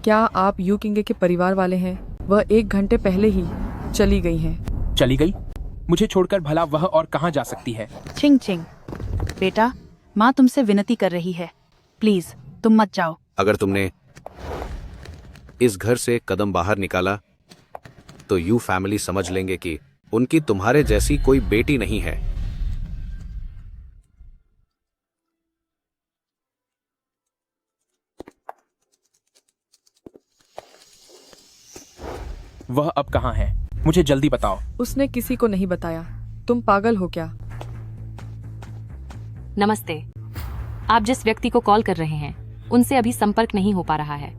क्या आप यू किंगे के परिवार वाले हैं? वह 1 घंटे पहले ही चली गई हैं। चली गई? मुझे छोड़कर भला वह और कहां जा सकती है? चिंग चिंग, बेटा, माँ तुमसे विनती कर रही है, प्लीज तुम मत जाओ। अगर तुमने इस घर से एक कदम बाहर निकाला तो यू फैमिली समझ लेंगे कि उनकी तुम्हारे जैसी कोई बेटी नहीं है। वह अब कहां है? मुझे जल्दी बताओ। उसने किसी को नहीं बताया। तुम पागल हो क्या? नमस्ते, आप जिस व्यक्ति को कॉल कर रहे हैं उनसे अभी संपर्क नहीं हो पा रहा है।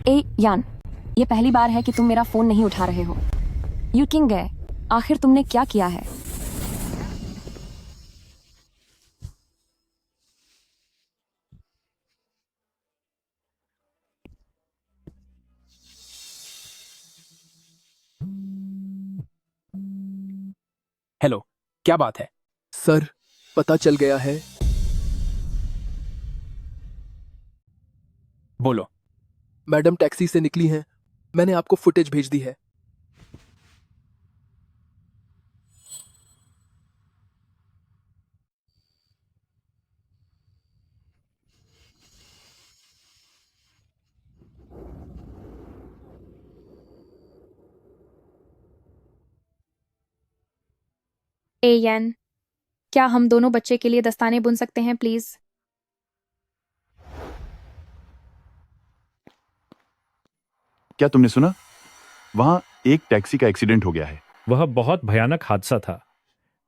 ए यान, ये पहली बार है कि तुम मेरा फोन नहीं उठा रहे हो। यू किंग गए, आखिर तुमने क्या किया है? हेलो, क्या बात है? सर, पता चल गया है। बोलो। मैडम टैक्सी से निकली हैं। मैंने आपको फुटेज भेज दी है। एयान, क्या हम दोनों बच्चे के लिए दस्ताने बुन सकते हैं प्लीज? क्या तुमने सुना? वहां एक टैक्सी का एक्सीडेंट हो गया है। वह बहुत भयानक हादसा था।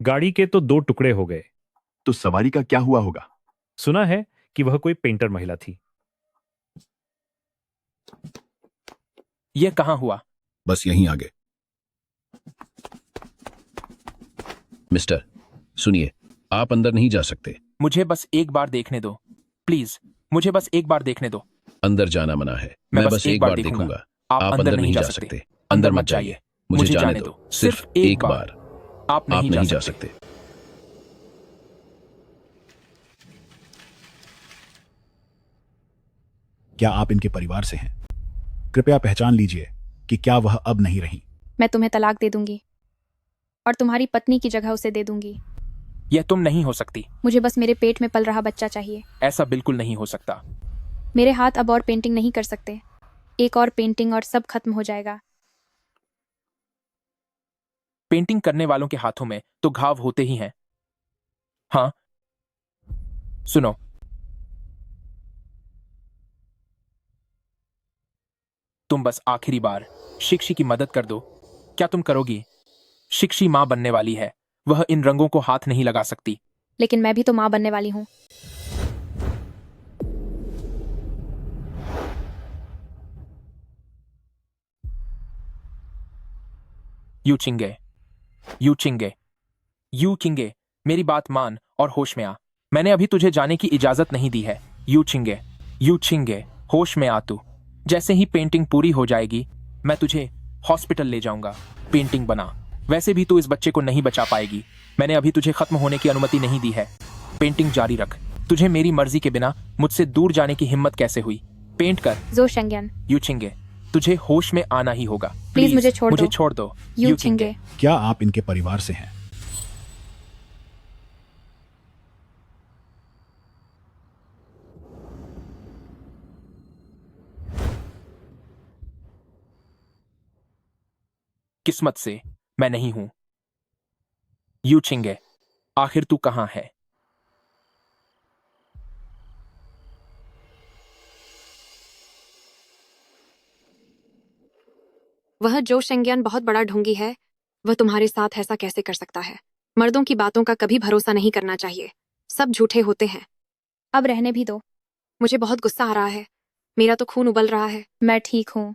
गाड़ी के तो 2 टुकड़े हो गए। तो सवारी का क्या हुआ होगा? सुना है कि वह कोई पेंटर महिला थी। यह कहां हुआ? बस यहीं आगे। मिस्टर, सुनिए, आप अंदर नहीं जा सकते। मुझे बस एक बार देखने दो, प्लीज। मुझे बस एक बार देखने दो। अंदर जाना मना है। मैं बस एक बार देखूंगा। आप अंदर नहीं जा सकते। अंदर मत जाइए। मुझे जाने दो, सिर्फ एक बार। आप नहीं जा सकते। क्या आप इनके परिवार से हैं? कृपया पहचान लीजिए कि क्या वह अब नहीं रही। मैं तुम्हें तलाक दे दूंगी और तुम्हारी पत्नी की जगह उसे दे दूंगी। यह तुम नहीं हो सकती। मुझे बस मेरे पेट में पल रहा बच्चा चाहिए। ऐसा बिल्कुल नहीं हो सकता। मेरे हाथ अब और पेंटिंग नहीं कर सकते। एक और पेंटिंग और सब खत्म हो जाएगा। पेंटिंग करने वालों के हाथों में तो घाव होते ही हैं। हाँ, सुनो, तुम बस आखिरी बार शिक्षी की मदद कर दो। क्या तुम करोगी? शिक्षी मां बनने वाली है, वह इन रंगों को हाथ नहीं लगा सकती। लेकिन मैं भी तो मां बनने वाली हूं। यू चिंगे, यू चिंगे, यू चिंगे, मेरी बात मान और होश में आ। मैंने अभी तुझे जाने की इजाजत नहीं दी है। यू चिंगे, यू चिंगे, होश में आ तू। जैसे ही पेंटिंग पूरी हो जाएगी मैं तुझे हॉस्पिटल ले जाऊंगा। पेंटिंग बना। वैसे भी तू इस बच्चे को नहीं बचा पाएगी। मैंने अभी तुझे खत्म होने की अनुमति नहीं दी है। पेंटिंग जारी रख। तुझे मेरी मर्जी के बिना मुझसे दूर जाने की हिम्मत कैसे हुई? पेंट कर। जो शेंगन, यू चिंगे, तुझे होश में आना ही होगा। प्लीज मुझे छोड़ दो। यू चिंगे। क्या आप इनके परिवार से हैं? किस्मत से मैं नहीं हूं। यू चिंगे, आखिर तू कहां है? वह जो शेंगियन बहुत बड़ा ढोंगी है। वह तुम्हारे साथ ऐसा कैसे कर सकता है? मर्दों की बातों का कभी भरोसा नहीं करना चाहिए। सब झूठे होते हैं। अब रहने भी दो। मुझे बहुत गुस्सा आ रहा है। मेरा तो खून उबल रहा है। मैं ठीक हूं।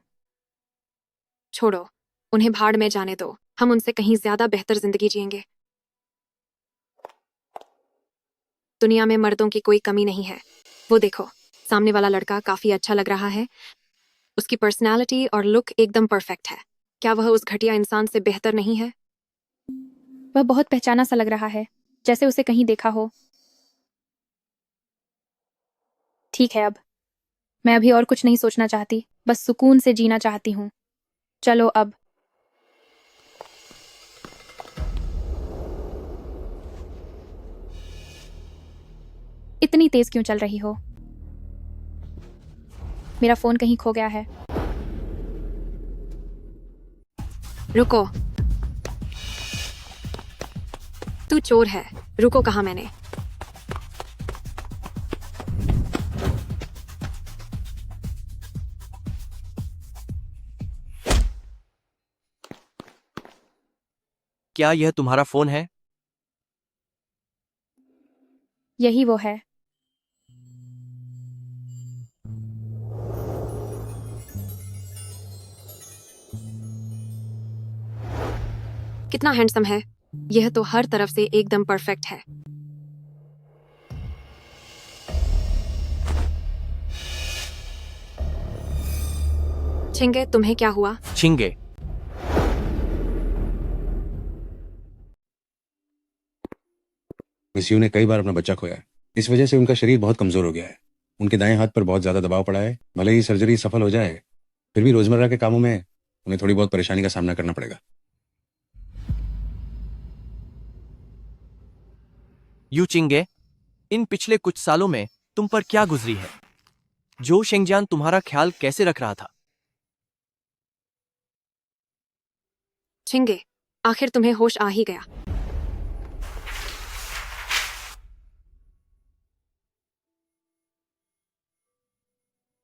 छोड़ो, उन्हें भाड़ में जाने दो। हम उनसे कहीं ज्यादा बेहतर जिंदगी जिएंगे। दुनिया में मर्दों की कोई कमी नहीं है। वो देखो, सामने वाला लड़का काफी अच्छा लग रहा है। उसकी पर्सनालिटी और लुक एकदम परफेक्ट है। क्या वह उस घटिया इंसान से बेहतर नहीं है? वह बहुत पहचाना सा लग रहा है, जैसे उसे कहीं देखा हो। ठीक है, अब मैं अभी और कुछ नहीं सोचना चाहती। बस सुकून से जीना चाहती हूँ। चलो अब। इतनी तेज क्यों चल रही हो? मेरा फोन कहीं खो गया है। रुको, तू चोर है। रुको, कहा मैंने। क्या यह तुम्हारा फोन है? यही वो है। कितना हैंडसम है। यह तो हर तरफ से एकदम परफेक्ट है। छिंगे, तुम्हें क्या हुआ? छिंगे, मिस यू ने कई बार अपना बच्चा खोया है। इस वजह से उनका शरीर बहुत कमजोर हो गया है। उनके दाएं हाथ पर बहुत ज्यादा दबाव पड़ा है। भले ही सर्जरी सफल हो जाए, फिर भी रोजमर्रा के कामों में उन्हें थोड़ी बहुत परेशानी का सामना करना पड़ेगा। यू चिंगे, इन पिछले कुछ सालों में तुम पर क्या गुजरी है? जो शेंगजान तुम्हारा ख्याल कैसे रख रहा था? छिंगे, आखिर तुम्हें होश आ ही गया।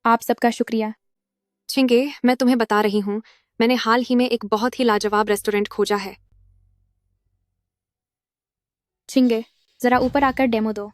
आप सबका शुक्रिया। छिंगे, मैं तुम्हें बता रही हूँ, मैंने हाल ही में एक बहुत ही लाजवाब रेस्टोरेंट खोजा है। छिंगे, जरा ऊपर आकर डेमो दो।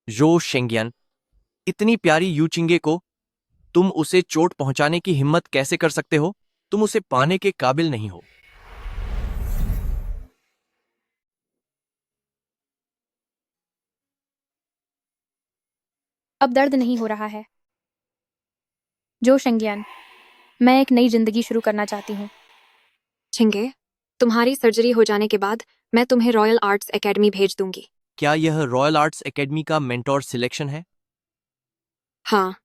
जो शेंगियन, इतनी प्यारी यू चिंगे को तुम उसे चोट पहुंचाने की हिम्मत कैसे कर सकते हो? तुम उसे पाने के काबिल नहीं हो। अब दर्द नहीं हो रहा है। जो शेंगियन, मैं एक नई जिंदगी शुरू करना चाहती हूँ। छिंगे, तुम्हारी सर्जरी हो जाने के बाद मैं तुम्हें रॉयल आर्ट्स एकेडमी भेज दूंगी। क्या यह रॉयल आर्ट्स एकेडमी का मेंटोर सिलेक्शन है? हाँ,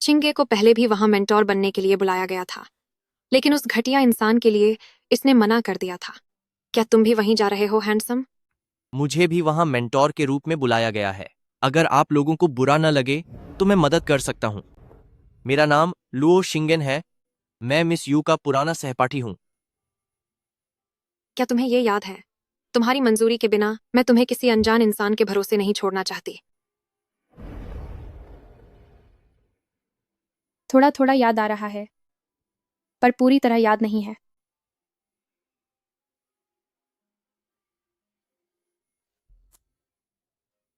छिंगे को पहले भी वहां मेंटोर बनने के लिए बुलाया गया था, लेकिन उस घटिया इंसान के लिए इसने मना कर दिया था। क्या तुम भी वहीं जा रहे हो, हैंडसम? मुझे भी वहां मेंटोर के रूप में बुलाया गया है। अगर आप लोगों को बुरा न लगे तो मैं मदद कर सकता हूं। मेरा नाम लुओ शिंगेन है। मैं मिस यू का पुराना सहपाठी हूं। क्या तुम्हें ये याद है, तुम्हारी मंजूरी के बिना मैं तुम्हें किसी अनजान इंसान के भरोसे नहीं छोड़ना चाहती। थोड़ा थोड़ा याद आ रहा है, पर पूरी तरह याद नहीं है।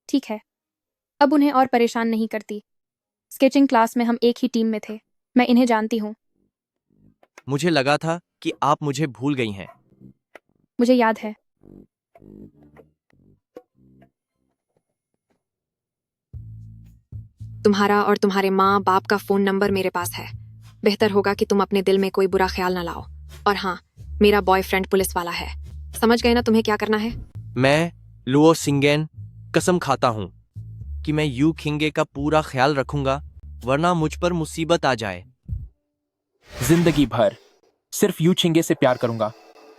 ठीक है, अब उन्हें और परेशान नहीं करती। स्केचिंग क्लास में हम एक ही टीम में थे। मैं इन्हें जानती हूँ। मुझे लगा था कि आप मुझे भूल गई हैं। मुझे याद है। तुम्हारा और तुम्हारे माँ बाप का फोन नंबर मेरे पास है। बेहतर होगा कि तुम अपने दिल में कोई बुरा ख्याल न लाओ। और हाँ, मेरा बॉयफ्रेंड पुलिस वाला है। समझ गए ना तुम्हें क्या करना है? मैं लुओ शिंगेन कसम खाता हूं कि मैं यू खिंगे का पूरा ख्याल रखूंगा, वरना मुझ पर मुसीबत आ जाए। जिंदगी भर सिर्फ यू चिंगे से प्यार करूंगा।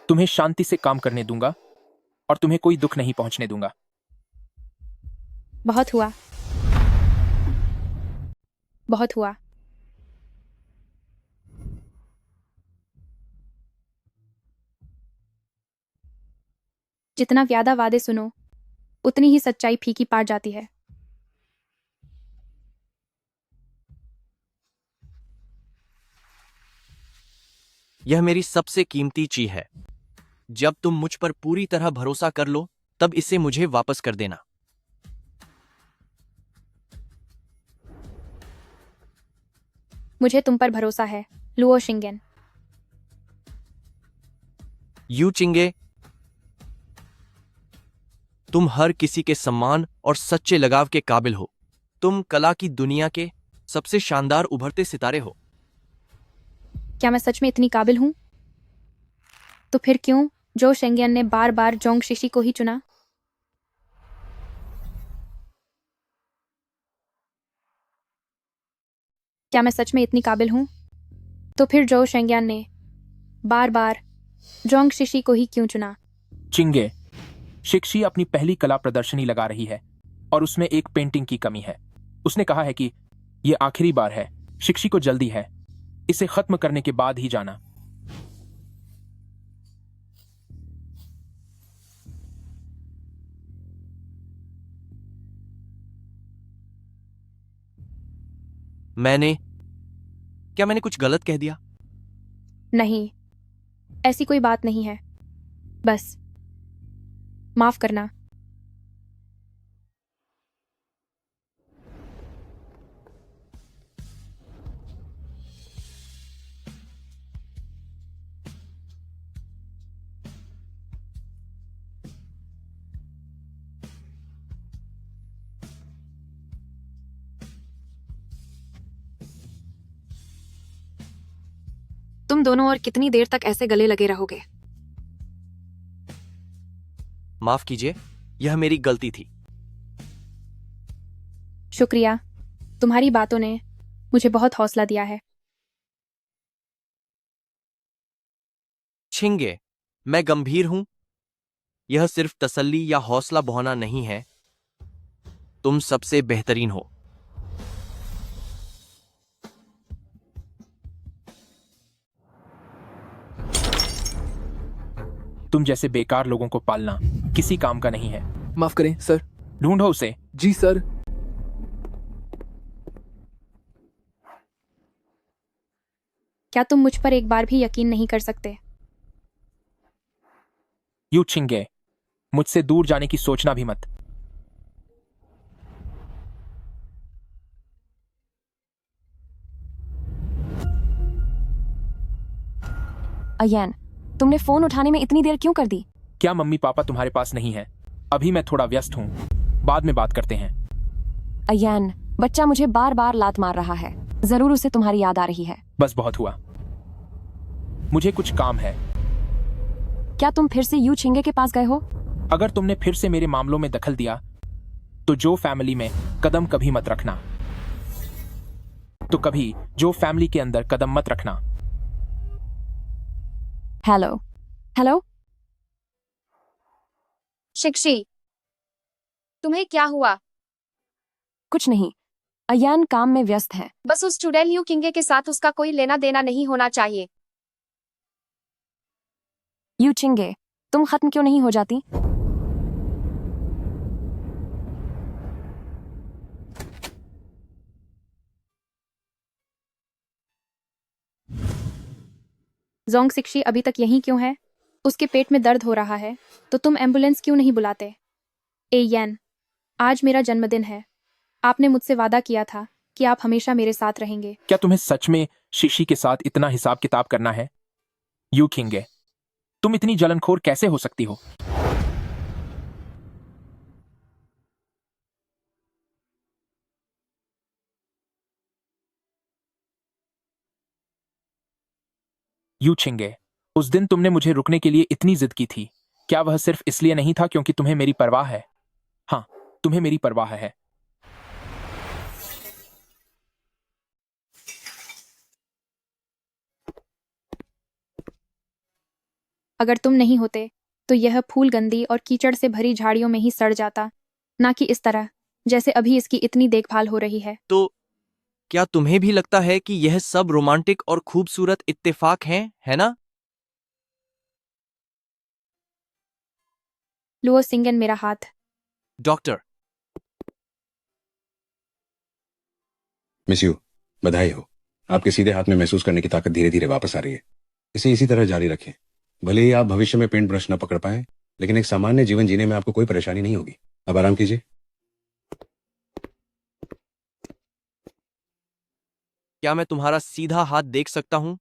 तुम्हें शांति से काम करने दूंगा और तुम्हें कोई दुख नहीं पहुंचने दूंगा। बहुत हुआ, बहुत हुआ। जितना ज्यादा वादे सुनो, उतनी ही सच्चाई फीकी पड़ जाती है। यह मेरी सबसे कीमती चीज है। जब तुम मुझ पर पूरी तरह भरोसा कर लो, तब इसे मुझे वापस कर देना। मुझे तुम पर भरोसा है, लुओ शिंगेन। यू चिंगे, तुम हर किसी के सम्मान और सच्चे लगाव के काबिल हो। तुम कला की दुनिया के सबसे शानदार उभरते सितारे हो। क्या मैं सच में इतनी काबिल हूं? तो फिर क्यों जो शेंगियन ने बार बार जोंग शिशी को ही चुना? क्या मैं सच में इतनी काबिल हूं? तो फिर जो शेंगियन ने बार बार जोंग शिशी को ही क्यों चुना? चिंगे, शिक्षी अपनी पहली कला प्रदर्शनी लगा रही है और उसमें एक पेंटिंग की कमी है। उसने कहा है कि यह आखिरी बार है। शिक्षी को जल्दी है, इसे खत्म करने के बाद ही जाना। क्या मैंने कुछ गलत कह दिया? नहीं, ऐसी कोई बात नहीं है। बस माफ करना। तुम दोनों और कितनी देर तक ऐसे गले लगे रहोगे? माफ कीजिए, यह मेरी गलती थी। शुक्रिया, तुम्हारी बातों ने मुझे बहुत हौसला दिया है। छिंगे, मैं गंभीर हूं। यह सिर्फ तसल्ली या हौसला बहाना नहीं है। तुम सबसे बेहतरीन हो। तुम जैसे बेकार लोगों को पालना किसी काम का नहीं है। माफ करें सर। ढूंढो उसे। जी सर। क्या तुम मुझ पर एक बार भी यकीन नहीं कर सकते? यू चिंगे, मुझसे दूर जाने की सोचना भी मत। अयन, तुमने फोन उठाने में इतनी देर क्यों कर दी? क्या मम्मी पापा तुम्हारे पास नहीं है? अभी मैं थोड़ा व्यस्त हूँ, बाद में बात करते हैं। अयन, बच्चा मुझे बार बार लात मार रहा है, जरूर उसे तुम्हारी याद आ रही है। बस बहुत हुआ, मुझे कुछ काम है। क्या तुम फिर से यू छिंगे के पास गए हो? अगर तुमने फिर से मेरे मामलों में दखल दिया तो जो फैमिली में कदम कभी मत रखना। तो कभी जो फैमिली के अंदर कदम मत रखना। हेलो हेलो शिक्षी, तुम्हें क्या हुआ? कुछ नहीं, अयान काम में व्यस्त है। बस उस चुड़ैल यू किंगे के साथ उसका कोई लेना देना नहीं होना चाहिए। यू छिंगे, तुम खत्म क्यों नहीं हो जाती? जोंग सिक्शी अभी तक यहीं क्यों है? उसके पेट में दर्द हो रहा है, तो तुम एम्बुलेंस क्यों नहीं बुलाते? ए यन, आज मेरा जन्मदिन है। आपने मुझसे वादा किया था कि आप हमेशा मेरे साथ रहेंगे। क्या तुम्हें सच में शिशी के साथ इतना हिसाब किताब करना है? यू किंगे, तुम इतनी जलनखोर कैसे हो सकती हो? यू छिंगे, उस दिन तुमने मुझे रुकने के लिए इतनी जिद की थी, क्या वह सिर्फ इसलिए नहीं था क्योंकि तुम्हें मेरी परवाह है? हाँ, तुम्हें मेरी परवाह है। अगर तुम नहीं होते तो यह फूल गंदी और कीचड़ से भरी झाड़ियों में ही सड़ जाता, ना कि इस तरह जैसे अभी इसकी इतनी देखभाल हो रही है। तो क्या तुम्हें भी लगता है कि यह सब रोमांटिक और खूबसूरत इत्तेफाक हैं, है ना? लुओ सिंगन, मेरा हाथ। डॉक्टर। मिस यू, बधाई हो। आपके सीधे हाथ में महसूस करने की ताकत धीरे धीरे वापस आ रही है। इसे इसी तरह जारी रखें। भले ही आप भविष्य में पेंट ब्रश न पकड़ पाए, लेकिन एक सामान्य जीवन जीने में आपको कोई परेशानी नहीं होगी। अब आराम कीजिए। क्या मैं तुम्हारा सीधा हाथ देख सकता हूं?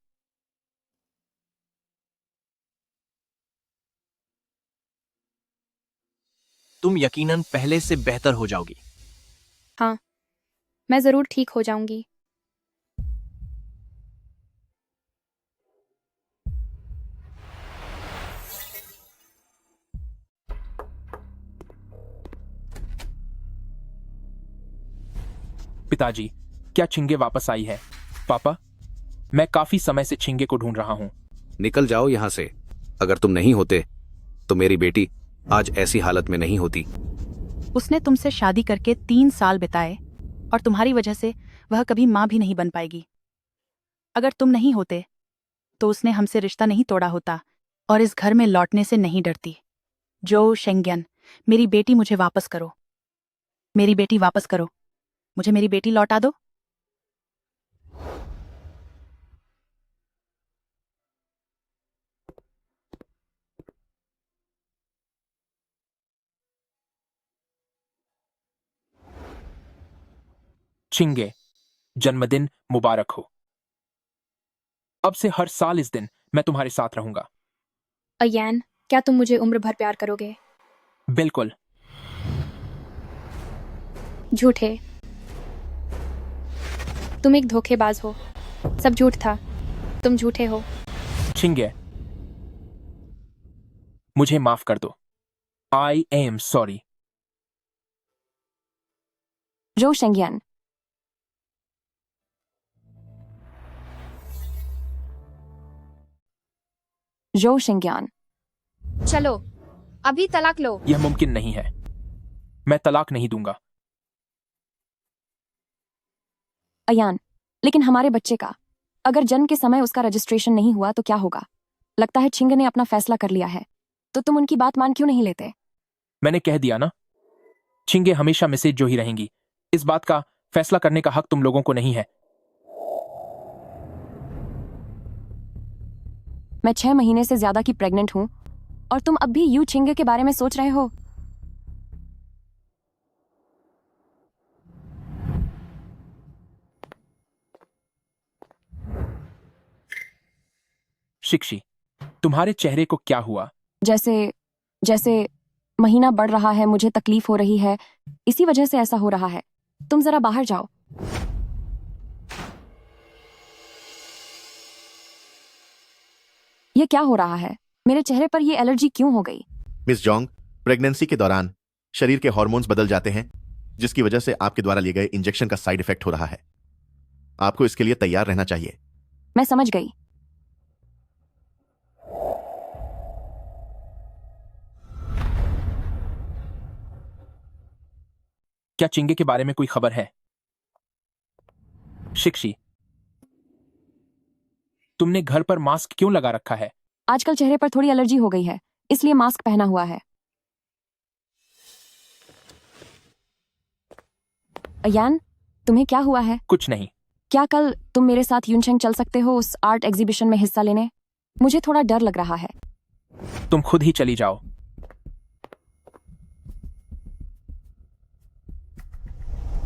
तुम यकीनन पहले से बेहतर हो जाओगी। हाँ, मैं जरूर ठीक हो जाऊंगी। पिताजी, क्या छिंगे वापस आई है? पापा, मैं काफी समय से छिंगे को ढूंढ रहा हूं। निकल जाओ यहां से। अगर तुम नहीं होते तो मेरी बेटी आज ऐसी हालत में नहीं होती। उसने तुमसे शादी करके 3 साल बिताए और तुम्हारी वजह से वह कभी माँ भी नहीं बन पाएगी। अगर तुम नहीं होते तो उसने हमसे रिश्ता नहीं तोड़ा होता और इस घर में लौटने से नहीं डरती। जो शेंगयन, मेरी बेटी मुझे वापस करो। मेरी बेटी वापस करो। मुझे मेरी बेटी लौटा दो। छिंगे, जन्मदिन मुबारक हो। अब से हर साल इस दिन मैं तुम्हारे साथ रहूंगा। अयन, क्या तुम मुझे उम्र भर प्यार करोगे? बिल्कुल। झूठे, तुम एक धोखेबाज हो। सब झूठ था, तुम झूठे हो। छिंगे, मुझे माफ कर दो। I am sorry. जो शेंगयन, जो शेंगयन, चलो, अभी तलाक लो। यह मुमकिन नहीं है। मैं तलाक नहीं दूंगा। अयान, लेकिन हमारे बच्चे का अगर जन्म के समय उसका रजिस्ट्रेशन नहीं हुआ तो क्या होगा? लगता है छिंग ने अपना फैसला कर लिया है, तो तुम उनकी बात मान क्यों नहीं लेते? मैंने कह दिया ना, छिंगे हमेशा मिसेज जो ही रहेंगी। इस बात का फैसला करने का हक तुम लोगों को नहीं है। मैं 6 महीने से ज्यादा की प्रेग्नेंट हूं और तुम अब भी यू छिंगे के बारे में सोच रहे हो? शिक्षी, तुम्हारे चेहरे को क्या हुआ? जैसे जैसे महीना बढ़ रहा है, मुझे तकलीफ हो रही है, इसी वजह से ऐसा हो रहा है। तुम जरा बाहर जाओ। ये क्या हो रहा है? मेरे चेहरे पर ये एलर्जी क्यों हो गई? मिस जोंग, प्रेगनेंसी के दौरान शरीर के हार्मोन्स बदल जाते हैं, जिसकी वजह से आपके द्वारा लिए गए इंजेक्शन का साइड इफेक्ट हो रहा है। आपको इसके लिए तैयार रहना चाहिए। मैं समझ गई। क्या चिंगे के बारे में कोई खबर है? शिक्षी, तुमने घर पर मास्क क्यों लगा रखा है? आजकल चेहरे पर थोड़ी एलर्जी हो गई है, इसलिए मास्क पहना हुआ है। अयान, तुम्हें क्या हुआ है? कुछ नहीं। क्या कल तुम मेरे साथ यूनचेंग चल सकते हो उस आर्ट एग्जीबिशन में हिस्सा लेने? मुझे थोड़ा डर लग रहा है। तुम खुद ही चली जाओ।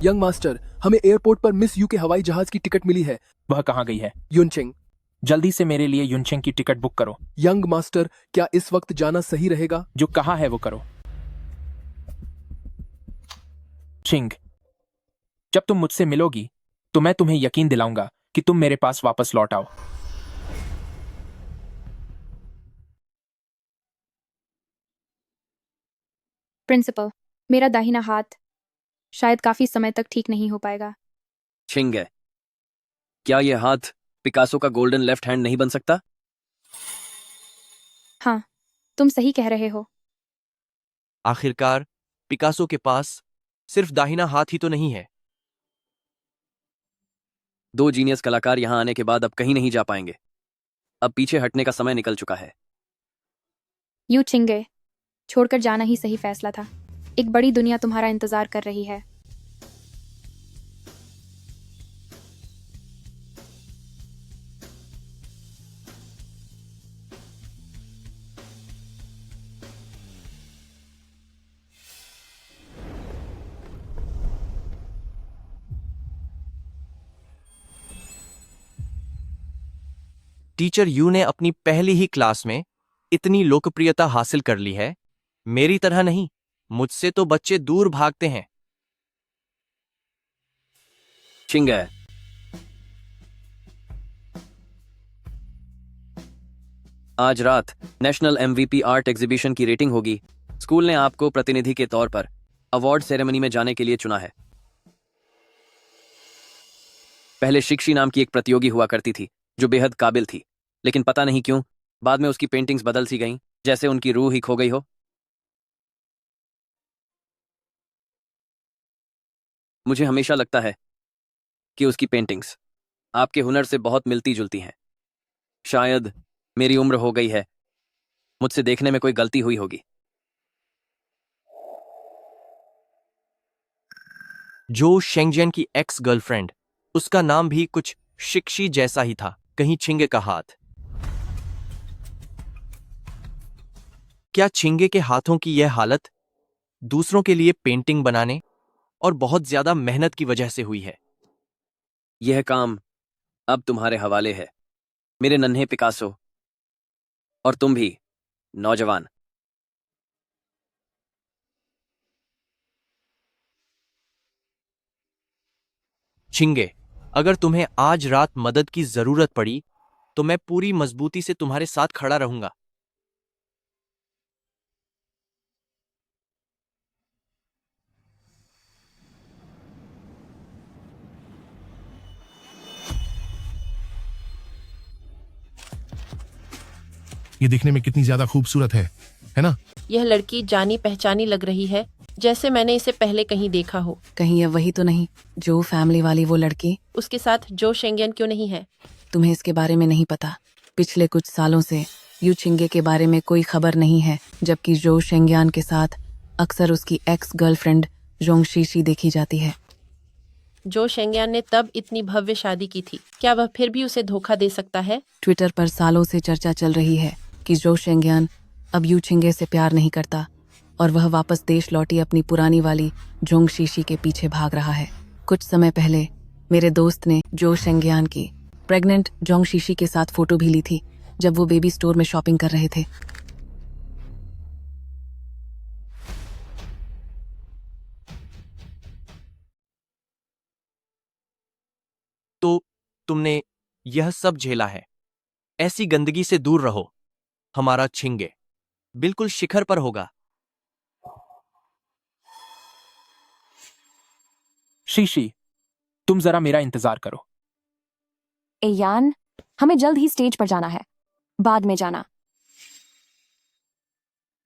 यंग मास्टर, हमें एयरपोर्ट पर मिस यू के हवाई जहाज की टिकट मिली है। वह कहाँ गई है? यूनचेंग। जल्दी से मेरे लिए यूनचेंग की टिकट बुक करो। यंग मास्टर, क्या इस वक्त जाना सही रहेगा? जो कहा है वो करो। चिंग, जब तुम मुझसे मिलोगी तो मैं तुम्हें यकीन दिलाऊंगा कि तुम मेरे पास वापस लौट आओ। प्रिंसिपल, मेरा दाहिना हाथ शायद काफी समय तक ठीक नहीं हो पाएगा। छिंगे, क्या यह हाथ पिकासो का गोल्डन लेफ्ट हैंड नहीं बन सकता? हाँ, तुम सही कह रहे हो। आखिरकार पिकासो के पास सिर्फ दाहिना हाथ ही तो नहीं है। 2 जीनियस कलाकार यहां आने के बाद अब कहीं नहीं जा पाएंगे। अब पीछे हटने का समय निकल चुका है। यू चिंगे, छोड़कर जाना ही सही फैसला था। एक बड़ी दुनिया तुम्हारा इंतजार कर रही है। टीचर यू ने अपनी पहली ही क्लास में इतनी लोकप्रियता हासिल कर ली है। मेरी तरह नहीं, मुझसे तो बच्चे दूर भागते हैं। चिंगे, आज रात नेशनल एमवीपी आर्ट एग्जीबिशन की रेटिंग होगी। स्कूल ने आपको प्रतिनिधि के तौर पर अवार्ड सेरेमनी में जाने के लिए चुना है। पहले शिक्षी नाम की एक प्रतियोगी हुआ करती थी जो बेहद काबिल थी, लेकिन पता नहीं क्यों बाद में उसकी पेंटिंग्स बदल सी गईं, जैसे उनकी रूह ही खो गई हो। मुझे हमेशा लगता है कि उसकी पेंटिंग्स आपके हुनर से बहुत मिलती जुलती हैं। शायद मेरी उम्र हो गई है, मुझसे देखने में कोई गलती हुई होगी। जो शेंगजियन की एक्स गर्लफ्रेंड, उसका नाम भी कुछ शिक्षी जैसा ही था। कहीं छिंगे का हाथ। क्या छिंगे के हाथों की यह हालत दूसरों के लिए पेंटिंग बनाने और बहुत ज्यादा मेहनत की वजह से हुई है? यह काम अब तुम्हारे हवाले है, मेरे नन्हे पिकासो, और तुम भी नौजवान। छिंगे, अगर तुम्हें आज रात मदद की जरूरत पड़ी तो मैं पूरी मजबूती से तुम्हारे साथ खड़ा रहूंगा। ये दिखने में कितनी ज्यादा खूबसूरत है ना? यह लड़की जानी पहचानी लग रही है, जैसे मैंने इसे पहले कहीं देखा हो। कहीं ये वही तो नहीं जो फैमिली वाली वो लड़की? उसके साथ जो शेंगियन क्यों नहीं है? तुम्हें इसके बारे में नहीं पता। पिछले कुछ सालों से यू चिंगे के बारे में कोई खबर नहीं है, जबकि जो शेंगियान के साथ अक्सर उसकी एक्स गर्लफ्रेंड जोंगशीशी देखी जाती है। जो शेंगियन ने तब इतनी भव्य शादी की थी, क्या वह फिर भी उसे धोखा दे सकता है? ट्विटर पर सालों से चर्चा चल रही है कि जो शेंगियन अब यू चिंगे से प्यार नहीं करता और वह वापस देश लौटी अपनी पुरानी वाली जोंगशीशी के पीछे भाग रहा है। कुछ समय पहले मेरे दोस्त ने जो शेंगियान की प्रेग्नेंट जोंगशीशी के साथ फोटो भी ली थी, जब वो बेबी स्टोर में शॉपिंग कर रहे थे। तो तुमने यह सब झेला है। ऐसी गंदगी से दूर रहो। हमारा छिंगे बिल्कुल शिखर पर होगा। शीशी, तुम जरा मेरा इंतजार करो। एयान, हमें जल्द ही स्टेज पर जाना है। बाद में जाना।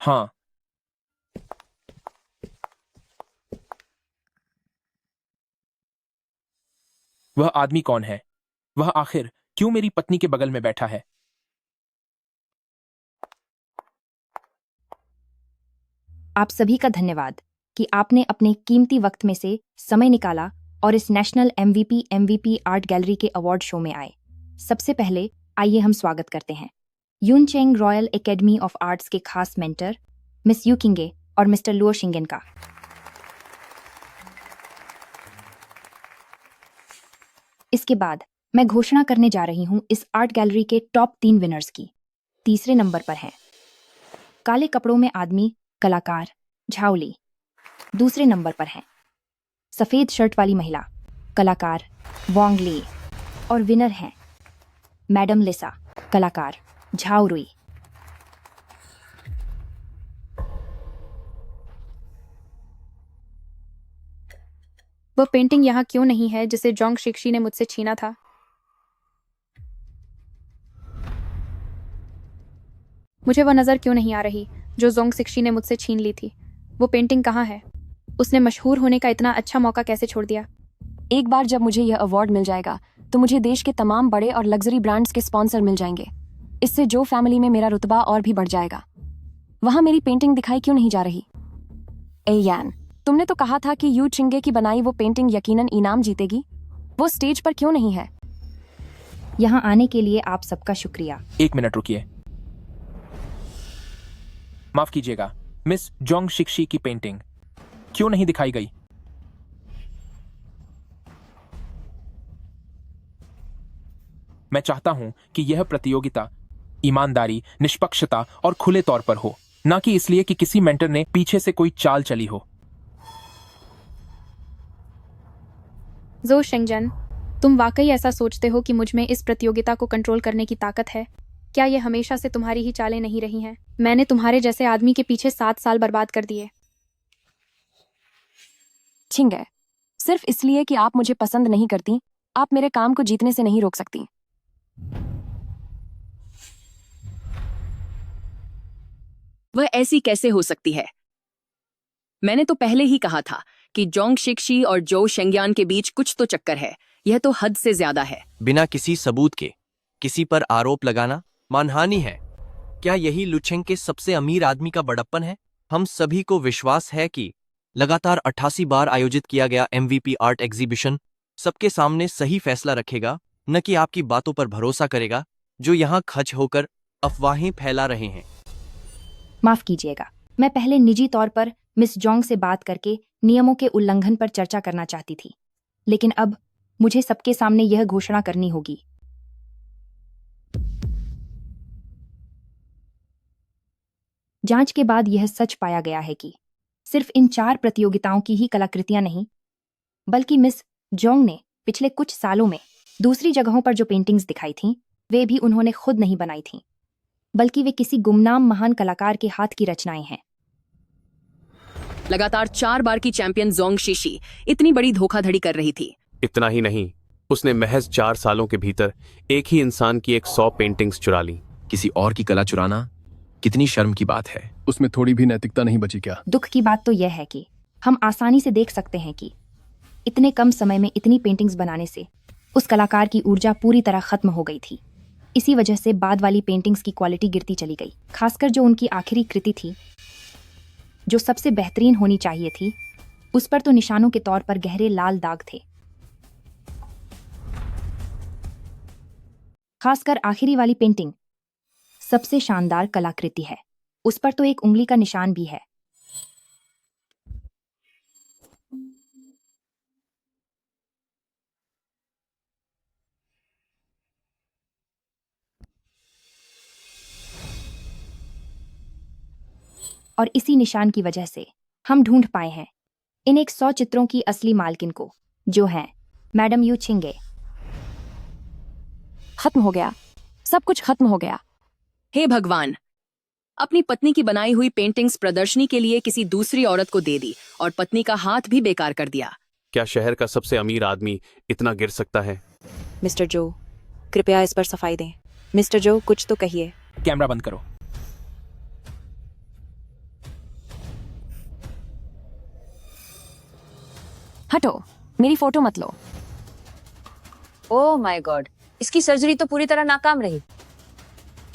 हाँ। वह आदमी कौन है? वह आखिर क्यों मेरी पत्नी के बगल में बैठा है? आप सभी का धन्यवाद कि आपने अपने कीमती वक्त में से समय निकाला और इस नेशनल एमवीपी आर्ट गैलरी के अवार्ड शो में आए। सबसे पहले आइए हम स्वागत करते हैं यूनचेंग रॉयल एकेडमी ऑफ आर्ट्स के खास मेंटर मिस यू किंगे और मिस्टर लुओ शिंगेन का। इसके बाद मैं घोषणा करने जा रही हूं इस आर्ट गैलरी के टॉप 3 विनर्स की। तीसरे नंबर पर हैं काले कपड़ों में आदमी कलाकार झाओली। दूसरे नंबर पर हैं सफेद शर्ट वाली महिला कलाकार वोंग ली। और विनर हैं मैडम लिसा कलाकार झाओ रुई। वह पेंटिंग यहाँ क्यों नहीं है जिसे जोंग शिक्षी ने मुझसे छीना था? मुझे वह नजर क्यों नहीं आ रही जो जोंग शिक्षी ने मुझसे छीन ली थी? वो पेंटिंग कहाँ है? उसने मशहूर होने का इतना अच्छा मौका कैसे छोड़ दिया? एक बार जब मुझे यह अवार्ड मिल जाएगा तो मुझे देश के तमाम बड़े और लग्जरी ब्रांड्स के स्पॉन्सर मिल जाएंगे। इससे जो फैमिली में मेरा रुतबा और भी बढ़ जाएगा। वहां मेरी पेंटिंग दिखाई क्यों नहीं जा रही? एयान, तुमने तो कहा था कि यू चिंगे की बनाई वो पेंटिंग यकीनन इनाम जीतेगी। वो स्टेज पर क्यों नहीं है? यहाँ आने के लिए आप सबका शुक्रिया। 1 मिनट रुकिए। माफ कीजिएगा, मिस जोंग शिक्षी की पेंटिंग क्यों नहीं दिखाई गई? मैं चाहता हूं कि यह प्रतियोगिता ईमानदारी, निष्पक्षता और खुले तौर पर हो, ना कि इसलिए कि किसी मेंटर ने पीछे से कोई चाल चली हो। जो शेंगजन, तुम वाकई ऐसा सोचते हो कि मुझ में इस प्रतियोगिता को कंट्रोल करने की ताकत है? क्या ये हमेशा से तुम्हारी ही चालें नहीं रही हैं? मैंने तुम्हारे जैसे आदमी के पीछे 7 साल बर्बाद कर दिए। छिंगे, सिर्फ इसलिए कि आप मुझे पसंद नहीं करती, आप मेरे काम को जीतने से नहीं रोक सकती। वह ऐसी कैसे हो सकती है? मैंने तो पहले ही कहा था कि जोंग शिक्षी और जो शेंग्यान के बीच कुछ तो चक्कर है। यह तो हद से ज्यादा है। बिना किसी सबूत के किसी पर आरोप लगाना मानहानि है। क्या यही लुछेंग के सबसे अमीर आदमी का बड़प्पन है? हम सभी को विश्वास है कि लगातार 88 बार आयोजित किया गया एमवीपी आर्ट एग्जीबिशन सबके सामने सही फैसला रखेगा, न कि आपकी बातों पर भरोसा करेगा जो यहाँ खच होकर अफवाहें फैला रहे हैं। माफ कीजिएगा, मैं पहले निजी तौर पर मिस जोंग से बात करके नियमों के उल्लंघन पर चर्चा करना चाहती थी, लेकिन अब मुझे सबके सामने यह घोषणा करनी होगी। जांच के बाद यह सच पाया गया है कि सिर्फ इन 4 प्रतियोगिताओं की ही कलाकृतियां नहीं, बल्कि मिस जोंग ने पिछले कुछ सालों में दूसरी जगहों पर जो पेंटिंग्स दिखाई थीं, वे भी उन्होंने खुद नहीं बनाई थीं, बल्कि वे किसी गुमनाम महान कलाकार के हाथ की रचनाएं हैं। लगातार 4 बार की चैंपियन जोंग शिशी इतनी बड़ी धोखाधड़ी कर रही थी। इतना ही नहीं, उसने महज 4 सालों के भीतर एक ही इंसान की 100 पेंटिंग्स चुरा ली। किसी और की कला चुराना कितनी शर्म की बात है। उसमें थोड़ी भी नैतिकता नहीं बची क्या? दुख की बात तो यह है कि हम आसानी से देख सकते हैं कि इतने कम समय में इतनी पेंटिंग्स बनाने से उस कलाकार की ऊर्जा पूरी तरह खत्म हो गई थी। इसी वजह से बाद वाली पेंटिंग्स की क्वालिटी गिरती चली गई, खासकर जो उनकी आखिरी कृति थी, जो सबसे बेहतरीन होनी चाहिए थी, उस पर तो निशानों के तौर पर गहरे लाल दाग थे। खासकर आखिरी वाली पेंटिंग सबसे शानदार कलाकृति है, उस पर तो एक उंगली का निशान भी है। और इसी निशान की वजह से हम ढूंढ पाए हैं इन 100 चित्रों की असली मालकिन को, जो है मैडम यू छिंगे। खत्म हो गया, सब कुछ खत्म हो गया। हे भगवान, अपनी पत्नी की बनाई हुई पेंटिंग्स प्रदर्शनी के लिए किसी दूसरी औरत को दे दी और पत्नी का हाथ भी बेकार कर दिया। क्या शहर का सबसे अमीर आदमी इतना गिर सकता है? मिस्टर जो, कृपया इस पर सफाई दें। मिस्टर जो, कुछ तो कहिए। कैमरा बंद करो। हटो, मेरी फोटो मत लो। ओह माय गॉड, इसकी सर्जरी तो पूरी तरह नाकाम रही।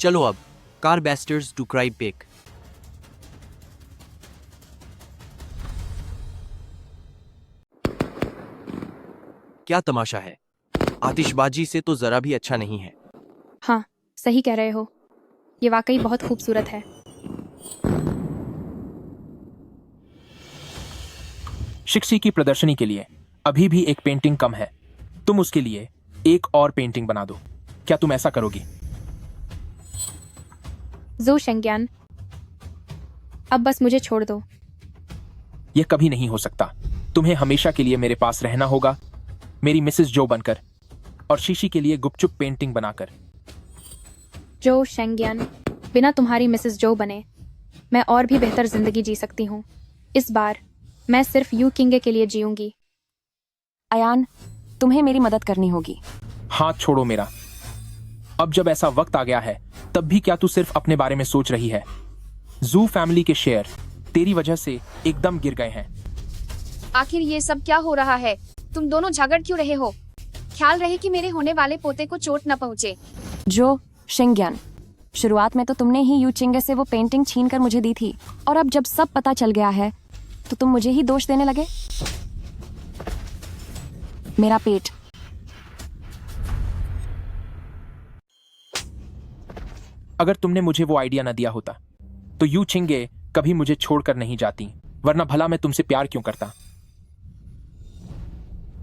चलो अब कार बेस्टर्स टू क्राई पिक। क्या तमाशा है, आतिशबाजी से तो जरा भी अच्छा नहीं है। हाँ, सही कह रहे हो, ये वाकई बहुत खूबसूरत है। शिक्षी की प्रदर्शनी के लिए अभी भी एक पेंटिंग कम है। तुम उसके लिए एक और पेंटिंग बना दो। क्या तुम ऐसा करोगी? जो शेंगियान, अब बस मुझे छोड़ दो। यह कभी नहीं हो सकता। तुम्हें हमेशा के लिए मेरे पास रहना होगा, मेरी मिसेस जो बनकर, और शीशी के लिए गुपचुप पेंटिंग बनाकर। जो शेंगियान, बिना तुम्हारी मिसेस जो बने मैं और भी बेहतर जिंदगी जी सकती हूँ। इस बार मैं सिर्फ यू किंगे के लिए जीऊंगी। अयान, तुम्हें मेरी मदद करनी होगी। हाथ छोड़ो मेरा। अब जब ऐसा वक्त आ गया है, तब भी क्या तू सिर्फ अपने बारे में सोच रही है? जू फैमिली के शेयर तेरी वजह से एकदम गिर गए हैं। आखिर ये सब क्या हो रहा है? तुम दोनों झगड़ क्यों रहे हो? ख्याल रहे कि मेरे होने वाले पोते को चोट न पहुंचे। जो शेंगियान, शुरुआत में तो तुमने ही यू चिंगे से वो पेंटिंग छीन कर मुझे दी थी, और अब जब सब पता चल गया है तो तुम मुझे ही दोष देने लगे। मेरा पेट। अगर तुमने मुझे वो आइडिया न दिया होता तो यू चिंगे कभी मुझे छोड़कर नहीं जाती, वरना भला मैं तुमसे प्यार क्यों करता?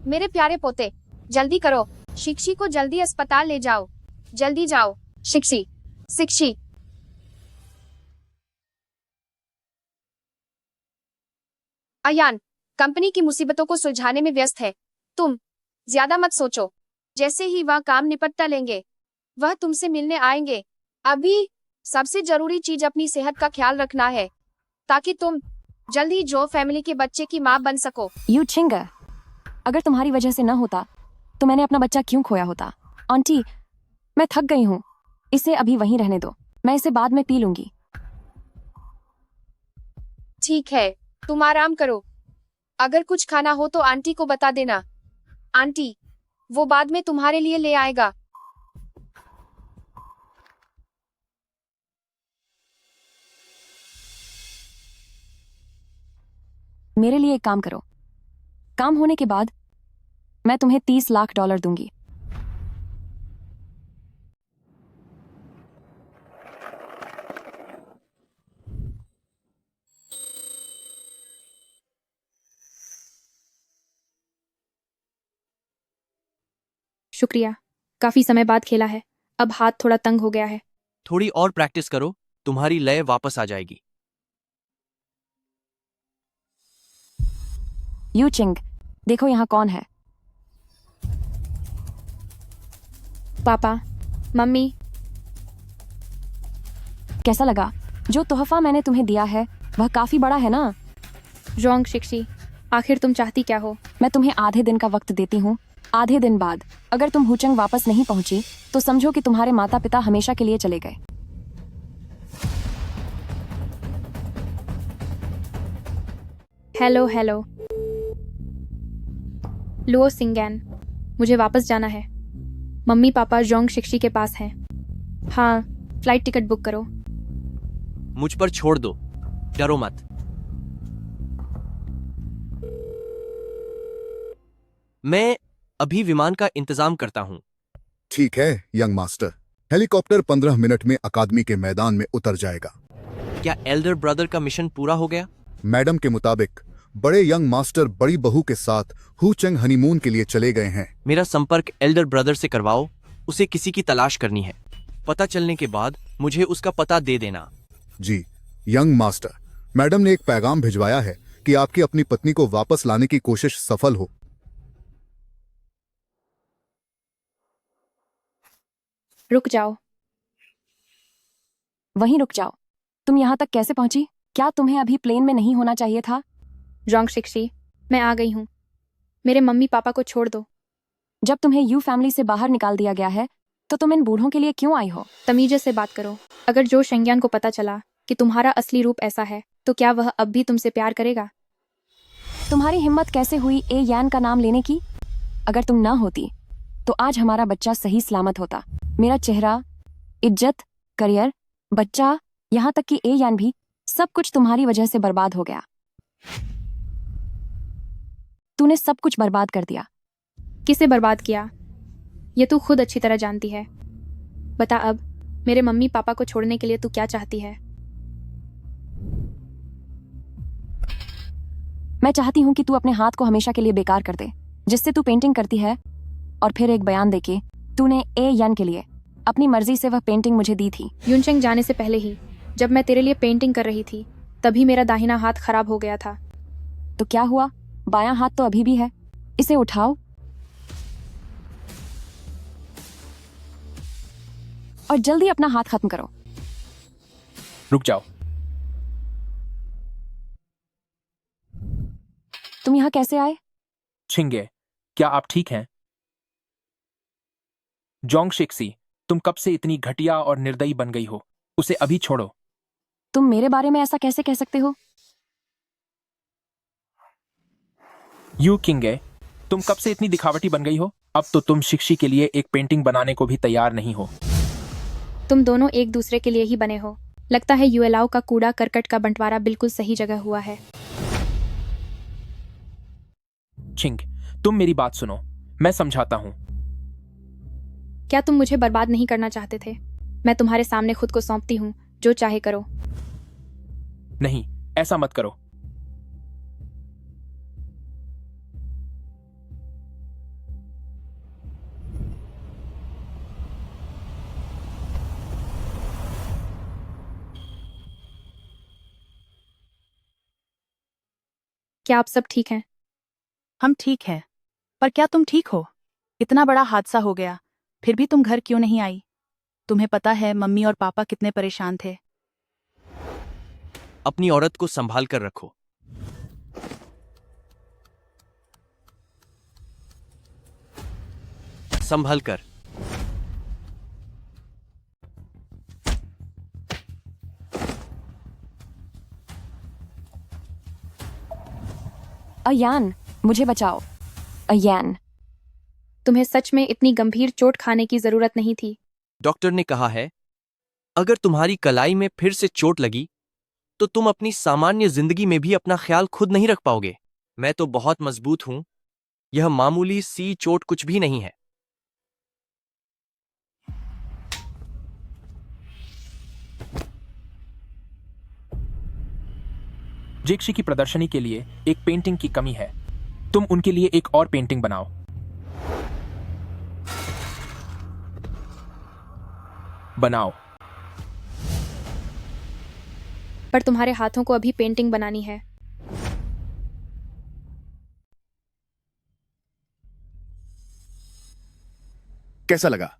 मेरे प्यारे पोते, जल्दी करो, शिक्षी को जल्दी अस्पताल ले जाओ। जल्दी जाओ। शिक्षी, शिक्षी। अयान कंपनी की मुसीबतों को सुलझाने में व्यस्त है। तुम ज्यादा मत सोचो। जैसे ही वह काम निपटा लेंगे, वह तुमसे मिलने आएंगे। अभी सबसे जरूरी चीज अपनी सेहत का ख्याल रखना है, ताकि तुम जल्दी जो फैमिली के बच्चे की माँ बन सको। यू चिंगे, अगर तुम्हारी वजह से न होता तो मैंने अपना बच्चा क्यों खोया होता? आंटी, मैं थक गई हूँ, इसे अभी वहीं रहने दो, मैं इसे बाद में पी लूंगी। ठीक है, तुम आराम करो। अगर कुछ खाना हो तो आंटी को बता देना। आंटी, वो बाद में तुम्हारे लिए ले आएगा। मेरे लिए एक काम करो, काम होने के बाद मैं तुम्हें $30 लाख दूंगी। शुक्रिया, काफी समय बाद खेला है, अब हाथ थोड़ा तंग हो गया है। थोड़ी और प्रैक्टिस करो, तुम्हारी लय वापस आ जाएगी। यू चिंग, देखो यहाँ कौन है। पापा, मम्मी। कैसा लगा? जो तोहफा मैंने तुम्हें दिया है वह काफी बड़ा है ना? जोंग शिक्षी, आखिर तुम चाहती क्या हो? मैं तुम्हें आधे दिन का वक्त देती हूँ। आधे दिन बाद अगर तुम हुचंग वापस नहीं पहुंची तो समझो कि तुम्हारे माता पिता हमेशा के लिए चले गए। हेलो हेलो लुओ सिंगैन, मुझे वापस जाना है। मम्मी पापा जोंग शिक्षी के पास हैं। हाँ, फ्लाइट टिकट बुक करो। मुझ पर छोड़ दो, डरो मत। मैं अभी विमान का इंतजाम करता हूँ। ठीक है यंग मास्टर, हेलीकॉप्टर 15 मिनट में अकादमी के मैदान में उतर जाएगा। क्या एल्डर ब्रदर का मिशन पूरा हो गया? मैडम के मुताबिक बड़े यंग मास्टर बड़ी बहू के साथ हुचंग हनीमून के लिए चले गए हैं। मेरा संपर्क एल्डर ब्रदर से करवाओ, उसे किसी की तलाश करनी है। पता चलने के बाद मुझे उसका पता दे देना। जी यंग मास्टर, मैडम ने एक पैगाम भिजवाया है कि आपकी अपनी पत्नी को वापस लाने की कोशिश सफल हो। रुक जाओ। वहीं रुक जाओ। तुम यहाँ तक कैसे पहुंची? क्या तुम्हें अभी प्लेन में नहीं होना चाहिए था? जोंग शिक्षी, मैं आ गई हूँ। मेरे मम्मी पापा को छोड़ दो। जब तुम्हें यू फैमिली से बाहर निकाल दिया गया है तो तुम इन बूढ़ों के लिए क्यों आई हो? तमीजे से बात करो। अगर जो शेंगियान को पता चला कि तुम्हारा असली रूप ऐसा है तो क्या वह अब भी तुमसे प्यार करेगा? तुम्हारी हिम्मत कैसे हुई ए यान का नाम लेने की? अगर तुम ना होती तो आज हमारा बच्चा सही सलामत होता। मेरा चेहरा, इज्जत, करियर, बच्चा, यहाँ तक कि ए यान भी, सब कुछ तुम्हारी वजह से बर्बाद हो गया। तूने सब कुछ बर्बाद कर दिया। किसे बर्बाद किया ये तू खुद अच्छी तरह जानती है। बता अब, मेरे मम्मी पापा को छोड़ने के लिए तू क्या चाहती है? मैं चाहती हूँ कि तू अपने हाथ को हमेशा के लिए बेकार कर दे, जिससे तू पेंटिंग करती है। और फिर एक बयान देके तूने ए यान के लिए अपनी मर्जी से वह पेंटिंग मुझे दी थी। युनचेंग जाने से पहले ही जब मैं तेरे लिए पेंटिंग कर रही थी तभी मेरा दाहिना हाथ खराब हो गया था। तो क्या हुआ? बायां हाथ तो अभी भी है। इसे उठाओ और जल्दी अपना हाथ खत्म करो। रुक जाओ। तुम यहाँ कैसे आए? छिंगे, क्या आप ठीक हैं? जोंग शिक्सी, तुम कब से इतनी घटिया और निर्दयी बन गई हो? उसे अभी छोड़ो। तुम मेरे बारे में ऐसा कैसे कह सकते हो? यू किंगे, तुम कब से इतनी दिखावटी बन गई हो? अब तो तुम शिक्षी के लिए एक पेंटिंग बनाने को भी तैयार नहीं हो। तुम दोनों एक दूसरे के लिए ही बने हो। लगता है यूएलाओ का कूड़ा करकट का बंटवारा बिल्कुल सही जगह हुआ है। छिंग, तुम मेरी बात सुनो, मैं समझाता हूं। क्या तुम मुझे बर्बाद नहीं करना चाहते थे? मैं तुम्हारे सामने खुद को सौंपती हूँ, जो चाहे करो। नहीं, ऐसा मत करो। क्या आप सब ठीक हैं? हम ठीक हैं, पर क्या तुम ठीक हो? इतना बड़ा हादसा हो गया, फिर भी तुम घर क्यों नहीं आई? तुम्हें पता है मम्मी और पापा कितने परेशान थे। अपनी औरत को संभाल कर रखो। संभल कर। अयान, मुझे बचाओ। अयान, तुम्हें सच में इतनी गंभीर चोट खाने की जरूरत नहीं थी। डॉक्टर ने कहा है अगर तुम्हारी कलाई में फिर से चोट लगी तो तुम अपनी सामान्य जिंदगी में भी अपना ख्याल खुद नहीं रख पाओगे। मैं तो बहुत मजबूत हूं। यह मामूली सी चोट कुछ भी नहीं है। जेक्शी की प्रदर्शनी के लिए एक पेंटिंग की कमी है। तुम उनके लिए एक और पेंटिंग बनाओ। बनाओ। पर तुम्हारे हाथों को अभी पेंटिंग बनानी है। कैसा लगा?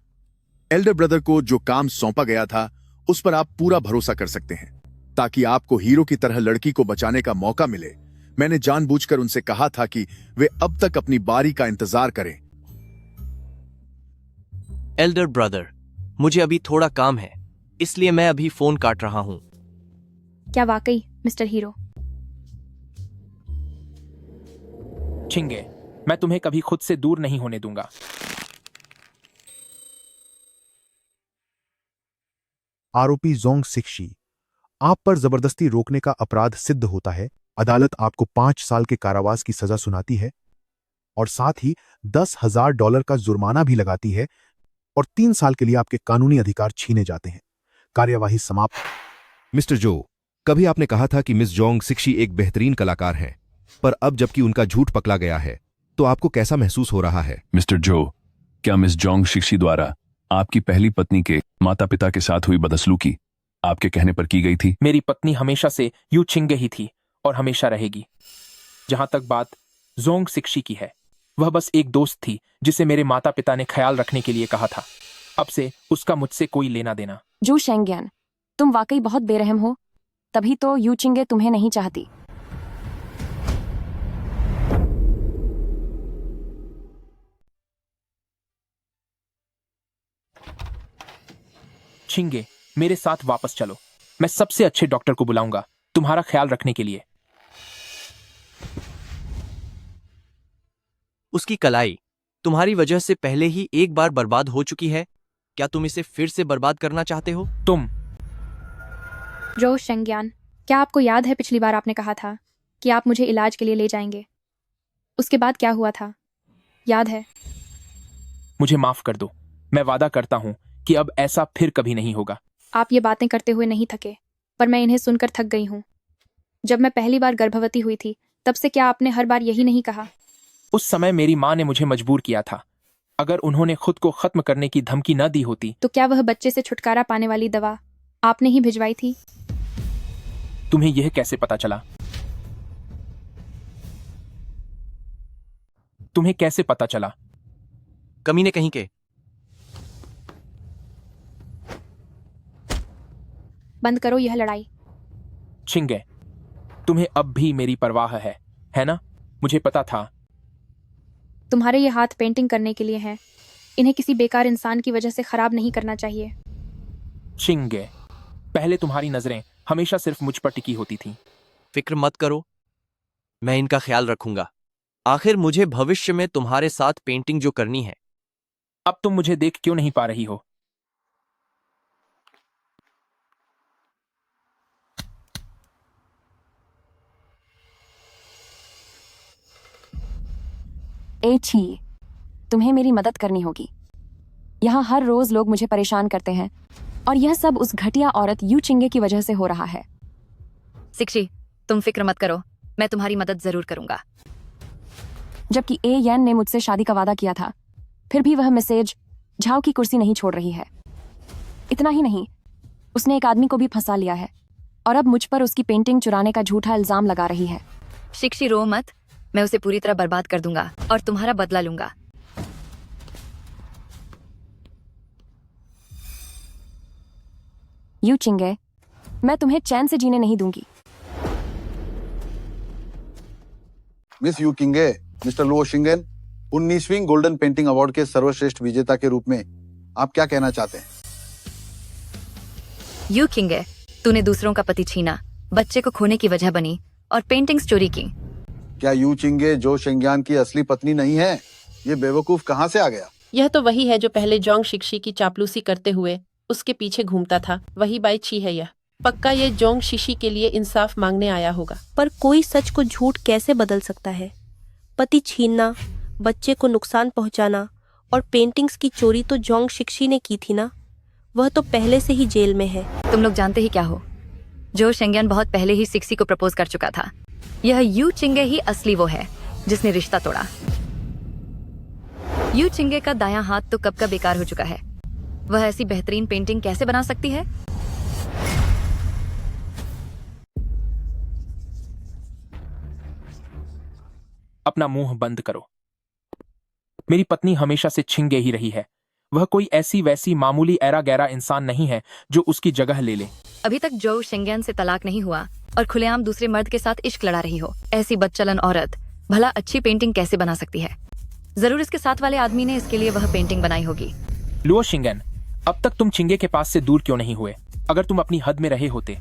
एल्डर ब्रदर को जो काम सौंपा गया था उस पर आप पूरा भरोसा कर सकते हैं ताकि आपको हीरो की तरह लड़की को बचाने का मौका मिले। मैंने जानबूझकर उनसे कहा था कि वे अब तक अपनी बारी का इंतजार करें। एल्डर ब्रदर, मुझे अभी थोड़ा काम है, इसलिए मैं अभी फोन काट रहा हूं। क्या वाकई मिस्टर हीरो? छिंगे, मैं तुम्हें कभी खुद से दूर नहीं होने दूंगा। आरोपी जोंग शिक्षी, आप पर जबरदस्ती रोकने का अपराध सिद्ध होता है। अदालत आपको 5 साल के कारावास की सजा सुनाती है और साथ ही $10,000 का जुर्माना भी लगाती है और 3 साल के लिए आपके कानूनी अधिकार छीने जाते हैं। कार्यवाही समाप्त। मिस्टर जो, कभी आपने कहा था कि मिस जोंग शिक्षी एक बेहतरीन कलाकार हैं, पर अब जबकि उनका झूठ पकड़ा गया है तो आपको कैसा महसूस हो रहा है? मिस्टर जो, क्या मिस जोंग शिक्षी द्वारा आपकी पहली पत्नी के माता पिता के साथ हुई बदसलूकी आपके कहने पर की गई थी? मेरी पत्नी हमेशा से यू चिंगे ही थी और हमेशा रहेगी। जहां तक बात जोंग सिक्शी की है, वह बस एक दोस्त थी जिसे मेरे माता पिता ने ख्याल रखने के लिए कहा था। अब से उसका मुझसे कोई लेना देना। जू शेंगियन, तुम वाकई बहुत बेरहम हो। तभी तो यू चिंगे तुम्हें नहीं चाहती। चिंगे, मेरे साथ वापस चलो। मैं सबसे अच्छे डॉक्टर को बुलाऊंगा तुम्हारा ख्याल रखने के लिए। उसकी कलाई तुम्हारी वजह से पहले ही एक बार बर्बाद हो चुकी है। क्या तुम इसे फिर से बर्बाद करना चाहते हो? तुम जो शेंगियान, क्या आपको याद है पिछली बार आपने कहा था कि आप मुझे इलाज के लिए ले जाएंगे? उसके बाद क्या हुआ था, याद है? मुझे माफ कर दो। मैं वादा करता हूं कि अब ऐसा फिर कभी नहीं होगा। आप ये बातें करते हुए नहीं थके, पर मैं इन्हें सुनकर थक गई हूँ। जब मैं पहली बार गर्भवती हुई थी, तब से क्या आपने हर बार यही नहीं कहा? उस समय मेरी माँ ने मुझे मजबूर किया था। अगर उन्होंने खुद को खत्म करने की धमकी न दी होती तो क्या वह बच्चे से छुटकारा पाने वाली दवा आपने ही भिजवाई थी? तुम्हें यह कैसे पता चला? तुम्हें कैसे पता चला? कमीने कहीं के। बंद करो यह लड़ाई। चिंगे, तुम्हें अब भी मेरी परवाह है ना? मुझे पता था। तुम्हारे ये हाथ पेंटिंग करने के लिए हैं। इन्हें किसी बेकार इंसान की वजह से खराब नहीं करना चाहिए। चिंगे, पहले तुम्हारी नजरें हमेशा सिर्फ मुझ पर टिकी होती थीं। फिक्र मत करो, मैं इनका ख्याल रखूंगा। आखिर मुझे भविष्य में तुम्हारे साथ पेंटिंग जो करनी है। अब तुम मुझे देख क्यों नहीं पा रही हो? ए छी, तुम्हें मेरी मदद करनी होगी। यहाँ हर रोज लोग मुझे परेशान करते हैं और यह सब उस घटिया औरत यू चिंगे की वजह से हो रहा है। सिक्शी, तुम फिक्र मत करो, मैं तुम्हारी मदद जरूर करूंगा। जबकि ए यन ने मुझसे शादी का वादा किया था, फिर भी वह मैसेज झाओ की कुर्सी नहीं छोड़ रही है। इतना ही नहीं, उसने एक आदमी को भी फंसा लिया है और अब मुझ पर उसकी पेंटिंग चुराने का झूठा इल्जाम लगा रही है। सिक्शी, रो मत, मैं उसे पूरी तरह बर्बाद कर दूंगा और तुम्हारा बदला लूंगा। यू चिंगे, मैं तुम्हें चैन से जीने नहीं दूंगी। मिस यू किंगे, मिस्टर लुओ शिंगेन, 19वीं गोल्डन पेंटिंग अवार्ड के सर्वश्रेष्ठ विजेता के रूप में आप क्या कहना चाहते हैं? यू किंगे, तूने दूसरों का पति छीना, बच्चे को खोने की वजह बनी और पेंटिंग्स चोरी की। क्या यू चिंगे जो शेंगियान की असली पत्नी नहीं है? ये बेवकूफ कहाँ से आ गया? यह तो वही है जो पहले जोंग शिक्षी की चापलूसी करते हुए उसके पीछे घूमता था। वही बाई छी है यह। पक्का ये जोंग शिशी के लिए इंसाफ मांगने आया होगा। पर कोई सच को झूठ कैसे बदल सकता है? पति छीनना, बच्चे को नुकसान पहुंचाना और पेंटिंग्स की चोरी तो जोंग शिक्षी ने की थी ना। वह तो पहले से ही जेल में है। तुम लोग जानते ही क्या हो, जो शेंगियान बहुत पहले ही सिक्सी को प्रपोज कर चुका था। यह यू चिंगे ही असली वो है जिसने रिश्ता तोड़ा। यू चिंगे का दायां हाथ तो कब का बेकार हो चुका है। वह ऐसी बेहतरीन पेंटिंग कैसे बना सकती है? अपना मुंह बंद करो। मेरी पत्नी हमेशा से छिंगे ही रही है। वह कोई ऐसी वैसी मामूली ऐरा गैरा इंसान नहीं है जो उसकी जगह ले ले। अभी तक जो शेंगियान से तलाक नहीं हुआ और खुलेआम दूसरे मर्द के साथ इश्क लड़ा रही हो। ऐसी बदचलन औरत भला अच्छी पेंटिंग कैसे बना सकती है? जरूर इसके साथ वाले आदमी ने इसके लिए वह पेंटिंग बनाई होगी। लुओ शिंगेन, अब तक तुम चिंगे के पास से दूर क्यों नहीं हुए? अगर तुम अपनी हद में रहे होते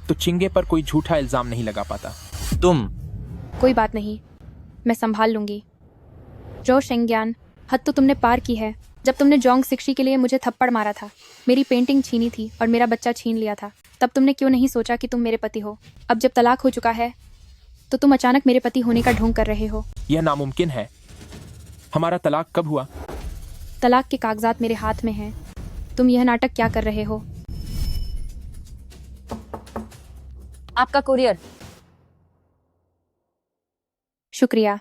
तो चिंगे पर कोई झूठा इल्जाम नहीं लगा पाता। तुम कोई बात नहीं, मैं संभाल लूंगी। जो शेंगियान, हद तो तुमने पार की है। जब तुमने जोंग सिक्शी के लिए मुझे थप्पड़ मारा था, मेरी पेंटिंग छीनी थी और मेरा बच्चा छीन लिया था, तब तुमने क्यों नहीं सोचा कि तुम मेरे पति हो? अब जब तलाक हो चुका है तो तुम अचानक मेरे पति होने का ढोंग कर रहे हो। यह नामुमकिन है। हमारा तलाक कब हुआ? तलाक के कागजात मेरे हाथ में हैं। तुम यह नाटक क्या कर रहे हो? आपका कुरियर। शुक्रिया।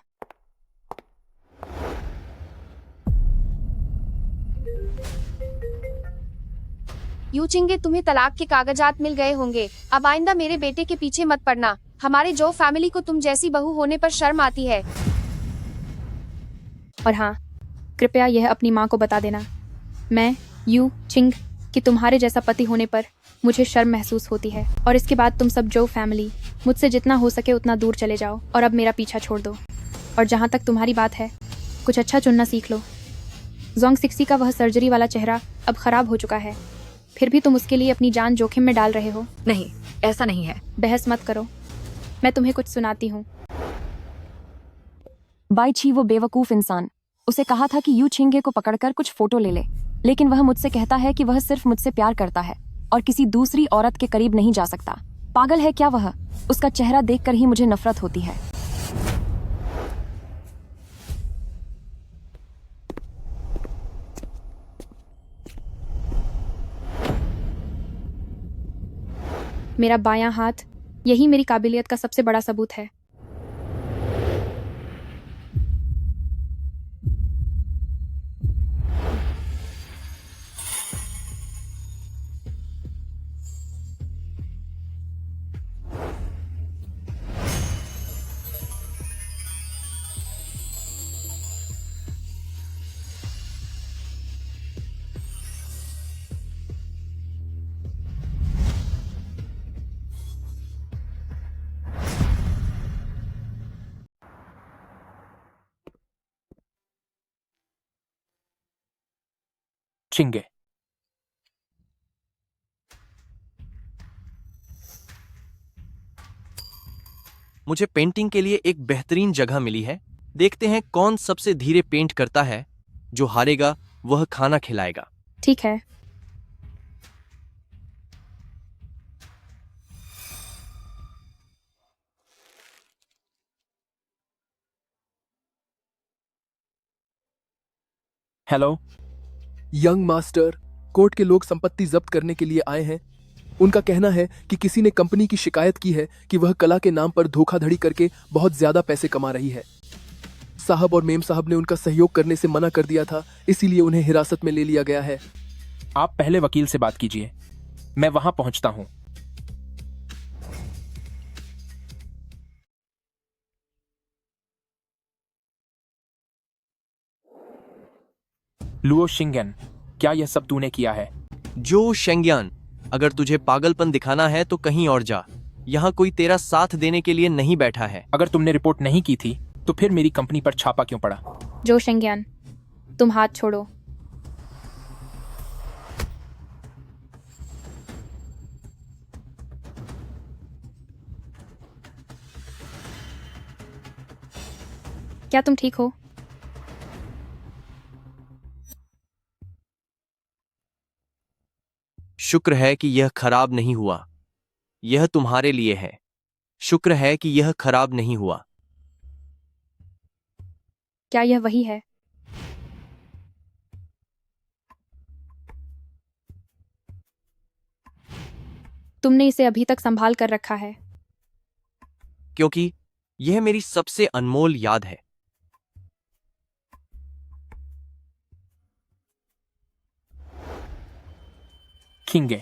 यू चिंगे, तुम्हें तलाक के कागजात मिल गए होंगे। अब आइंदा मेरे बेटे के पीछे मत पड़ना। हमारे जो फैमिली को तुम जैसी बहू होने पर शर्म आती है। और हाँ, कृपया यह अपनी माँ को बता देना, मैं यू चिंग, कि तुम्हारे जैसा पति होने पर मुझे शर्म महसूस होती है। और इसके बाद तुम सब जो फैमिली मुझसे जितना हो सके उतना दूर चले जाओ और अब मेरा पीछा छोड़ दो। और जहाँ तक तुम्हारी बात है, कुछ अच्छा चुनना सीख लो। जोंग सिक्सी का वह सर्जरी वाला चेहरा अब खराब हो चुका है, फिर भी तुम उसके लिए अपनी जान जोखिम में डाल रहे हो। नहीं, ऐसा नहीं है। बहस मत करो, मैं तुम्हें कुछ सुनाती हूँ। बाई छी वो बेवकूफ इंसान, उसे कहा था कि यू छिंगे को पकड़कर कुछ फोटो ले ले, लेकिन वह मुझसे कहता है कि वह सिर्फ मुझसे प्यार करता है और किसी दूसरी औरत के करीब नहीं जा सकता। पागल है क्या वह? उसका चेहरा देखकर ही मुझे नफरत होती है। मेरा बायां हाथ यही मेरी काबिलियत का सबसे बड़ा सबूत है। चिंगे, मुझे पेंटिंग के लिए एक बेहतरीन जगह मिली है। देखते हैं कौन सबसे धीरे पेंट करता है। जो हारेगा वह खाना खिलाएगा। ठीक है। हेलो यंग मास्टर, कोर्ट के लोग संपत्ति जब्त करने के लिए आए हैं। उनका कहना है कि किसी ने कंपनी की शिकायत की है कि वह कला के नाम पर धोखाधड़ी करके बहुत ज्यादा पैसे कमा रही है। साहब और मेम साहब ने उनका सहयोग करने से मना कर दिया था, इसीलिए उन्हें हिरासत में ले लिया गया है। आप पहले वकील से बात कीजिए, मैं वहां पहुंचता हूं। लुओ शिंगन, क्या यह सब तूने किया है? जो शेंग्यान, अगर तुझे पागलपन दिखाना है तो कहीं और जा। यहाँ कोई तेरा साथ देने के लिए नहीं बैठा है। अगर तुमने रिपोर्ट नहीं की थी तो फिर मेरी कंपनी पर छापा क्यों पड़ा? जो शेंग्यान, तुम हाथ छोड़ो। क्या तुम ठीक हो? शुक्र है कि यह खराब नहीं हुआ। यह तुम्हारे लिए है। शुक्र है कि यह खराब नहीं हुआ। क्या यह वही है? तुमने इसे अभी तक संभाल कर रखा है। क्योंकि यह मेरी सबसे अनमोल याद है। खिंगे,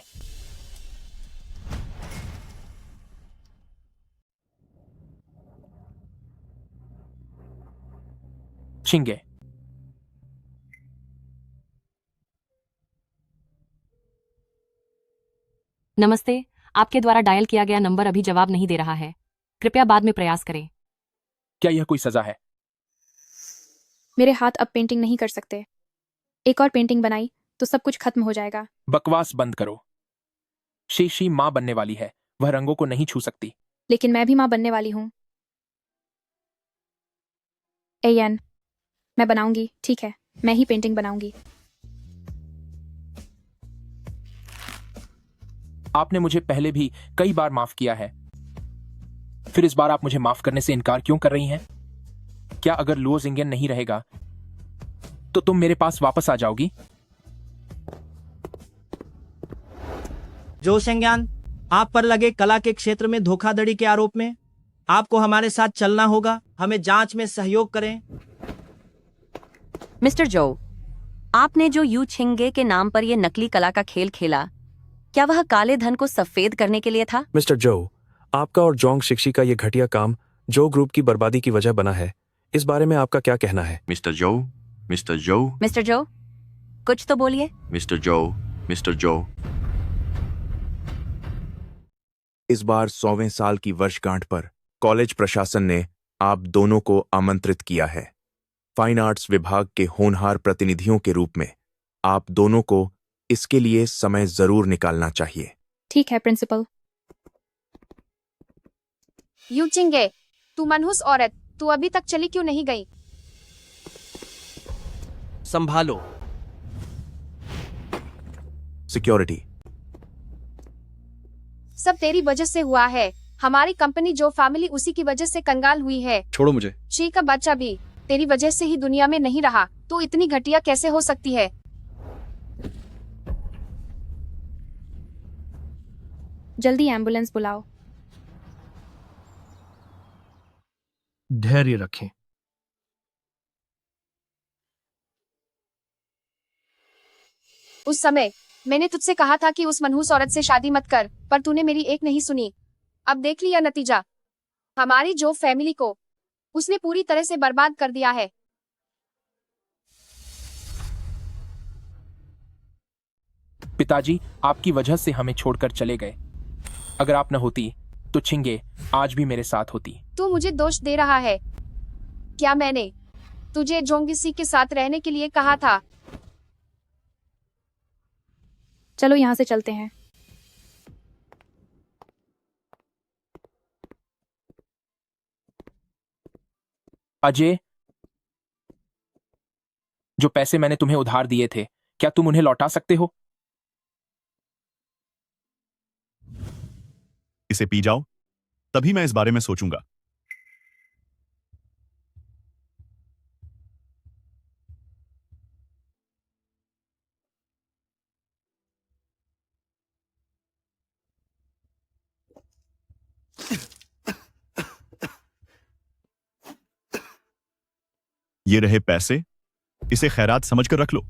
छिंगे, नमस्ते, आपके द्वारा डायल किया गया नंबर अभी जवाब नहीं दे रहा है। कृपया बाद में प्रयास करें। क्या यह कोई सजा है? मेरे हाथ अब पेंटिंग नहीं कर सकते। एक और पेंटिंग बनाई तो सब कुछ खत्म हो जाएगा। बकवास बंद करो। शीशी मां बनने वाली है, वह रंगों को नहीं छू सकती। लेकिन मैं भी मां बनने वाली हूं। एयन, मैं बनाऊंगी। ठीक है, मैं ही पेंटिंग बनाऊंगी। आपने मुझे पहले भी कई बार माफ किया है, फिर इस बार आप मुझे माफ करने से इनकार क्यों कर रही हैं? क्या अगर लुओ जिंगन नहीं रहेगा तो तुम मेरे पास वापस आ जाओगी? जो शेंग्यान, आप पर लगे कला के क्षेत्र में धोखाधड़ी के आरोप में आपको हमारे साथ चलना होगा। हमें जांच में सहयोग करें। मिस्टर जो, आपने जो यू छिंगे के नाम पर यह नकली कला का खेल खेला, क्या वह काले धन को सफेद करने के लिए था? मिस्टर जो, आपका और जोंग शिक्षी का ये घटिया काम जो ग्रुप की बर्बादी की वजह बना है, इस बारे में आपका क्या कहना है? मिस्टर जो, मिस्टर जो, मिस्टर जो, कुछ तो बोलिए। मिस्टर जो, मिस्टर जो। इस बार 100वें साल की वर्षगांठ पर कॉलेज प्रशासन ने आप दोनों को आमंत्रित किया है। फाइन आर्ट्स विभाग के होनहार प्रतिनिधियों के रूप में आप दोनों को इसके लिए समय जरूर निकालना चाहिए। ठीक है प्रिंसिपल। यू चिंगे, तू मनहूस औरत, तू अभी तक चली क्यों नहीं गई? संभालो। सिक्योरिटी। सब तेरी वजह से हुआ है। हमारी कंपनी जो फैमिली उसी की वजह से कंगाल हुई है। छोड़ो मुझे। शी का बच्चा भी तेरी वजह से ही दुनिया में नहीं रहा। तो इतनी घटिया कैसे हो सकती है? जल्दी एम्बुलेंस बुलाओ। धैर्य रखें। उस समय मैंने तुझसे कहा था कि उस मनहूस औरत से शादी मत कर, पर तूने मेरी एक नहीं सुनी। अब देख लिया नतीजा। हमारी जो फैमिली को उसने पूरी तरह से बर्बाद कर दिया है। पिताजी आपकी वजह से हमें छोड़कर चले गए। अगर आप न होती तो छिंगे आज भी मेरे साथ होती। तू मुझे दोष दे रहा है। क्या मैंने तुझे जोंगिसी के साथ रहने के लिए कहा था? चलो यहाँ से चलते हैं। अजय, जो पैसे मैंने तुम्हें उधार दिए थे, क्या तुम उन्हें लौटा सकते हो? इसे पी जाओ, तभी मैं इस बारे में सोचूंगा। ये रहे पैसे, इसे खैरात समझकर रख लो।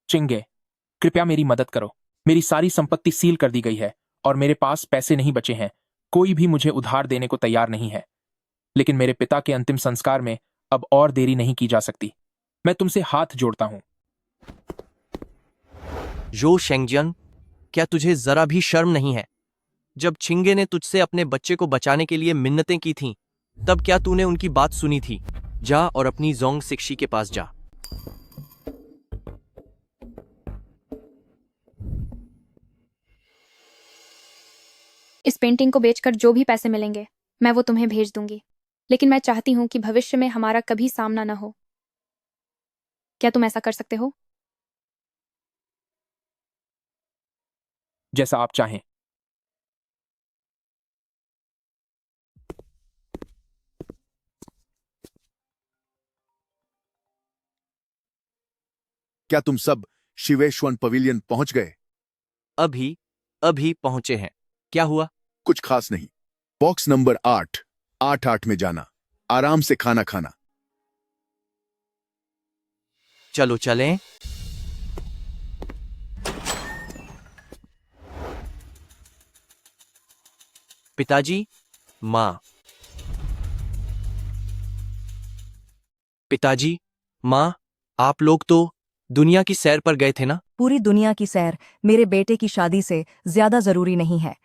चिंगे, कृपया मेरी मदद करो। मेरी सारी संपत्ति सील कर दी गई है और मेरे पास पैसे नहीं बचे हैं। कोई भी मुझे उधार देने को तैयार नहीं है। लेकिन मेरे पिता के अंतिम संस्कार में अब और देरी नहीं की जा सकती। मैं तुमसे हाथ जोड़ता हूं। जो शेंगजियन, क्या तुझे जरा भी शर्म नहीं है? जब छिंगे ने तुझसे अपने बच्चे को बचाने के लिए मिन्नतें की थीं, तब क्या तूने उनकी बात सुनी थी? जा और अपनी जोंग शिक्षी के पास जा। इस पेंटिंग को बेचकर जो भी पैसे मिलेंगे मैं वो तुम्हें भेज दूंगी। लेकिन मैं चाहती हूं कि भविष्य में हमारा कभी सामना न हो। क्या तुम ऐसा कर सकते हो? जैसा आप चाहें। क्या तुम सब शिवेश्वन पवेलियन पहुंच गए? अभी अभी पहुंचे हैं। क्या हुआ? कुछ खास नहीं। बॉक्स नंबर 888 में जाना, आराम से खाना खाना। चलो चलें। पिताजी, माँ। पिताजी, माँ, आप लोग तो दुनिया की सैर पर गए थे ना? पूरी दुनिया की सैर मेरे बेटे की शादी से ज्यादा जरूरी नहीं है।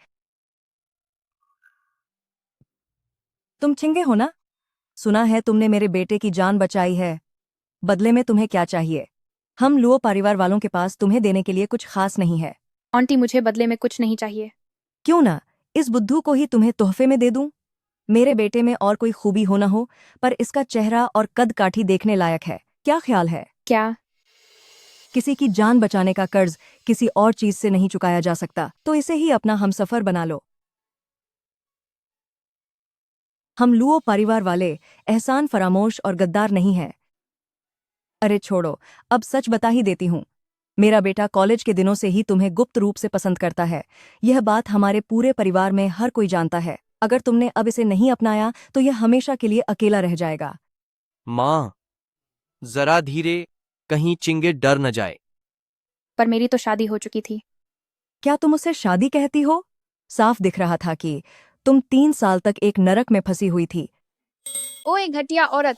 तुम छिंगे हो ना? सुना है तुमने मेरे बेटे की जान बचाई है। बदले में तुम्हें क्या चाहिए? हम लुओ परिवार वालों के पास तुम्हें देने के लिए कुछ खास नहीं है। आंटी, मुझे बदले में कुछ नहीं चाहिए। क्यों ना इस बुद्धू को ही तुम्हें तोहफे में दे दूं? मेरे बेटे में और कोई खूबी हो ना हो, पर इसका चेहरा और कद काठी देखने लायक है। क्या ख्याल है? क्या? किसी की जान बचाने का कर्ज किसी और चीज से नहीं चुकाया जा सकता, तो इसे ही अपना हमसफर बना लो। हम लुओ परिवार वाले एहसान फरामोश और गद्दार नहीं हैं। अरे छोड़ो, अब सच बता ही देती हूँ। मेरा बेटा कॉलेज के दिनों से ही तुम्हें गुप्त रूप से पसंद करता है। यह बात हमारे पूरे परिवार में हर कोई जानता है। अगर तुमने अब इसे नहीं अपनाया तो यह हमेशा के लिए अकेला रह जाएगा। माँ, जरा धीरे, कहीं चिंगे डर न जाए। पर मेरी तो शादी हो चुकी थी। क्या तुम उसे शादी कहती हो? साफ दिख रहा था कि तुम 3 साल तक एक नरक में फंसी हुई थी। ओए घटिया औरत,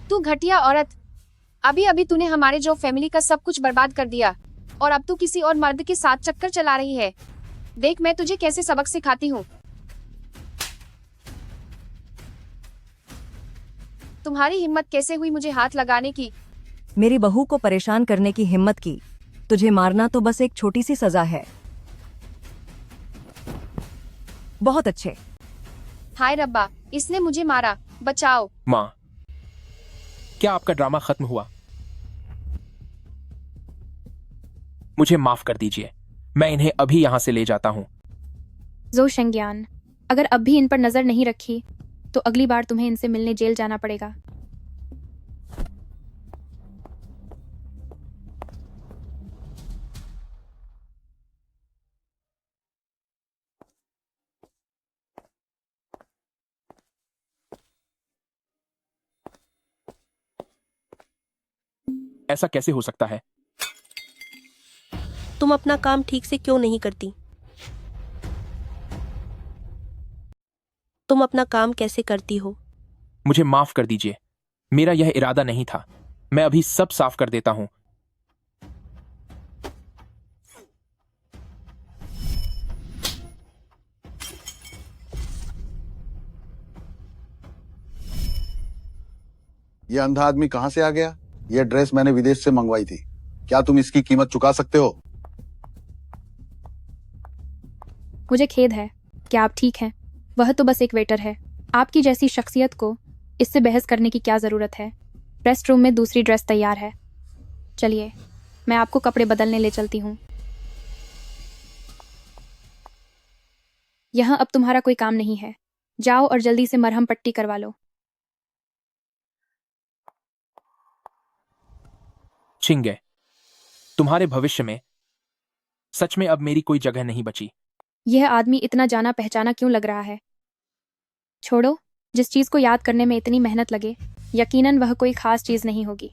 तू घटिया औरत, अभी अभी तूने हमारे जो फैमिली का सब कुछ बर्बाद कर दिया और अब तू किसी और मर्द के साथ चक्कर चला रही है। देख मैं तुझे कैसे सबक सिखाती हूँ। तुम्हारी हिम्मत कैसे हुई मुझे हाथ लगाने की? मेरी बहू को परेशान करने की हिम्मत की। तुझे मारना तो बस एक छोटी सी सजा है। बहुत अच्छे। हाय रब्बा, इसने मुझे मारा, बचाओ। माँ, क्या आपका ड्रामा खत्म हुआ? मुझे माफ कर दीजिए, मैं इन्हें अभी यहां से ले जाता हूं। जो शेंगियान, अगर अब भी इन पर नजर नहीं रखी तो अगली बार तुम्हें इनसे मिलने जेल जाना पड़ेगा। ऐसा कैसे हो सकता है? तुम अपना काम ठीक से क्यों नहीं करती? तुम अपना काम कैसे करती हो? मुझे माफ कर दीजिए, मेरा यह इरादा नहीं था। मैं अभी सब साफ कर देता हूं। ये अंधा आदमी कहाँ से आ गया? यह ड्रेस मैंने विदेश से मंगवाई थी। क्या तुम इसकी कीमत चुका सकते हो? मुझे खेद है। क्या आप ठीक हैं? वह तो बस एक वेटर है। आपकी जैसी शख्सियत को इससे बहस करने की क्या ज़रूरत है? रेस्ट रूम में दूसरी ड्रेस तैयार है। चलिए, मैं आपको कपड़े बदलने ले चलती हूँ। यहाँ अब तुम्हारा कोई काम नहीं है। जाओ और जल्दी से मरहम पट्टी करवा लो। चिंगे, तुम्हारे भविष्य में सच में अब मेरी कोई जगह नहीं बची। यह आदमी इतना जाना पहचाना क्यों लग रहा है? छोड़ो, जिस चीज़ को याद करने में इतनी मेहनत लगे, यकीनन वह कोई खास चीज़ नहीं होगी।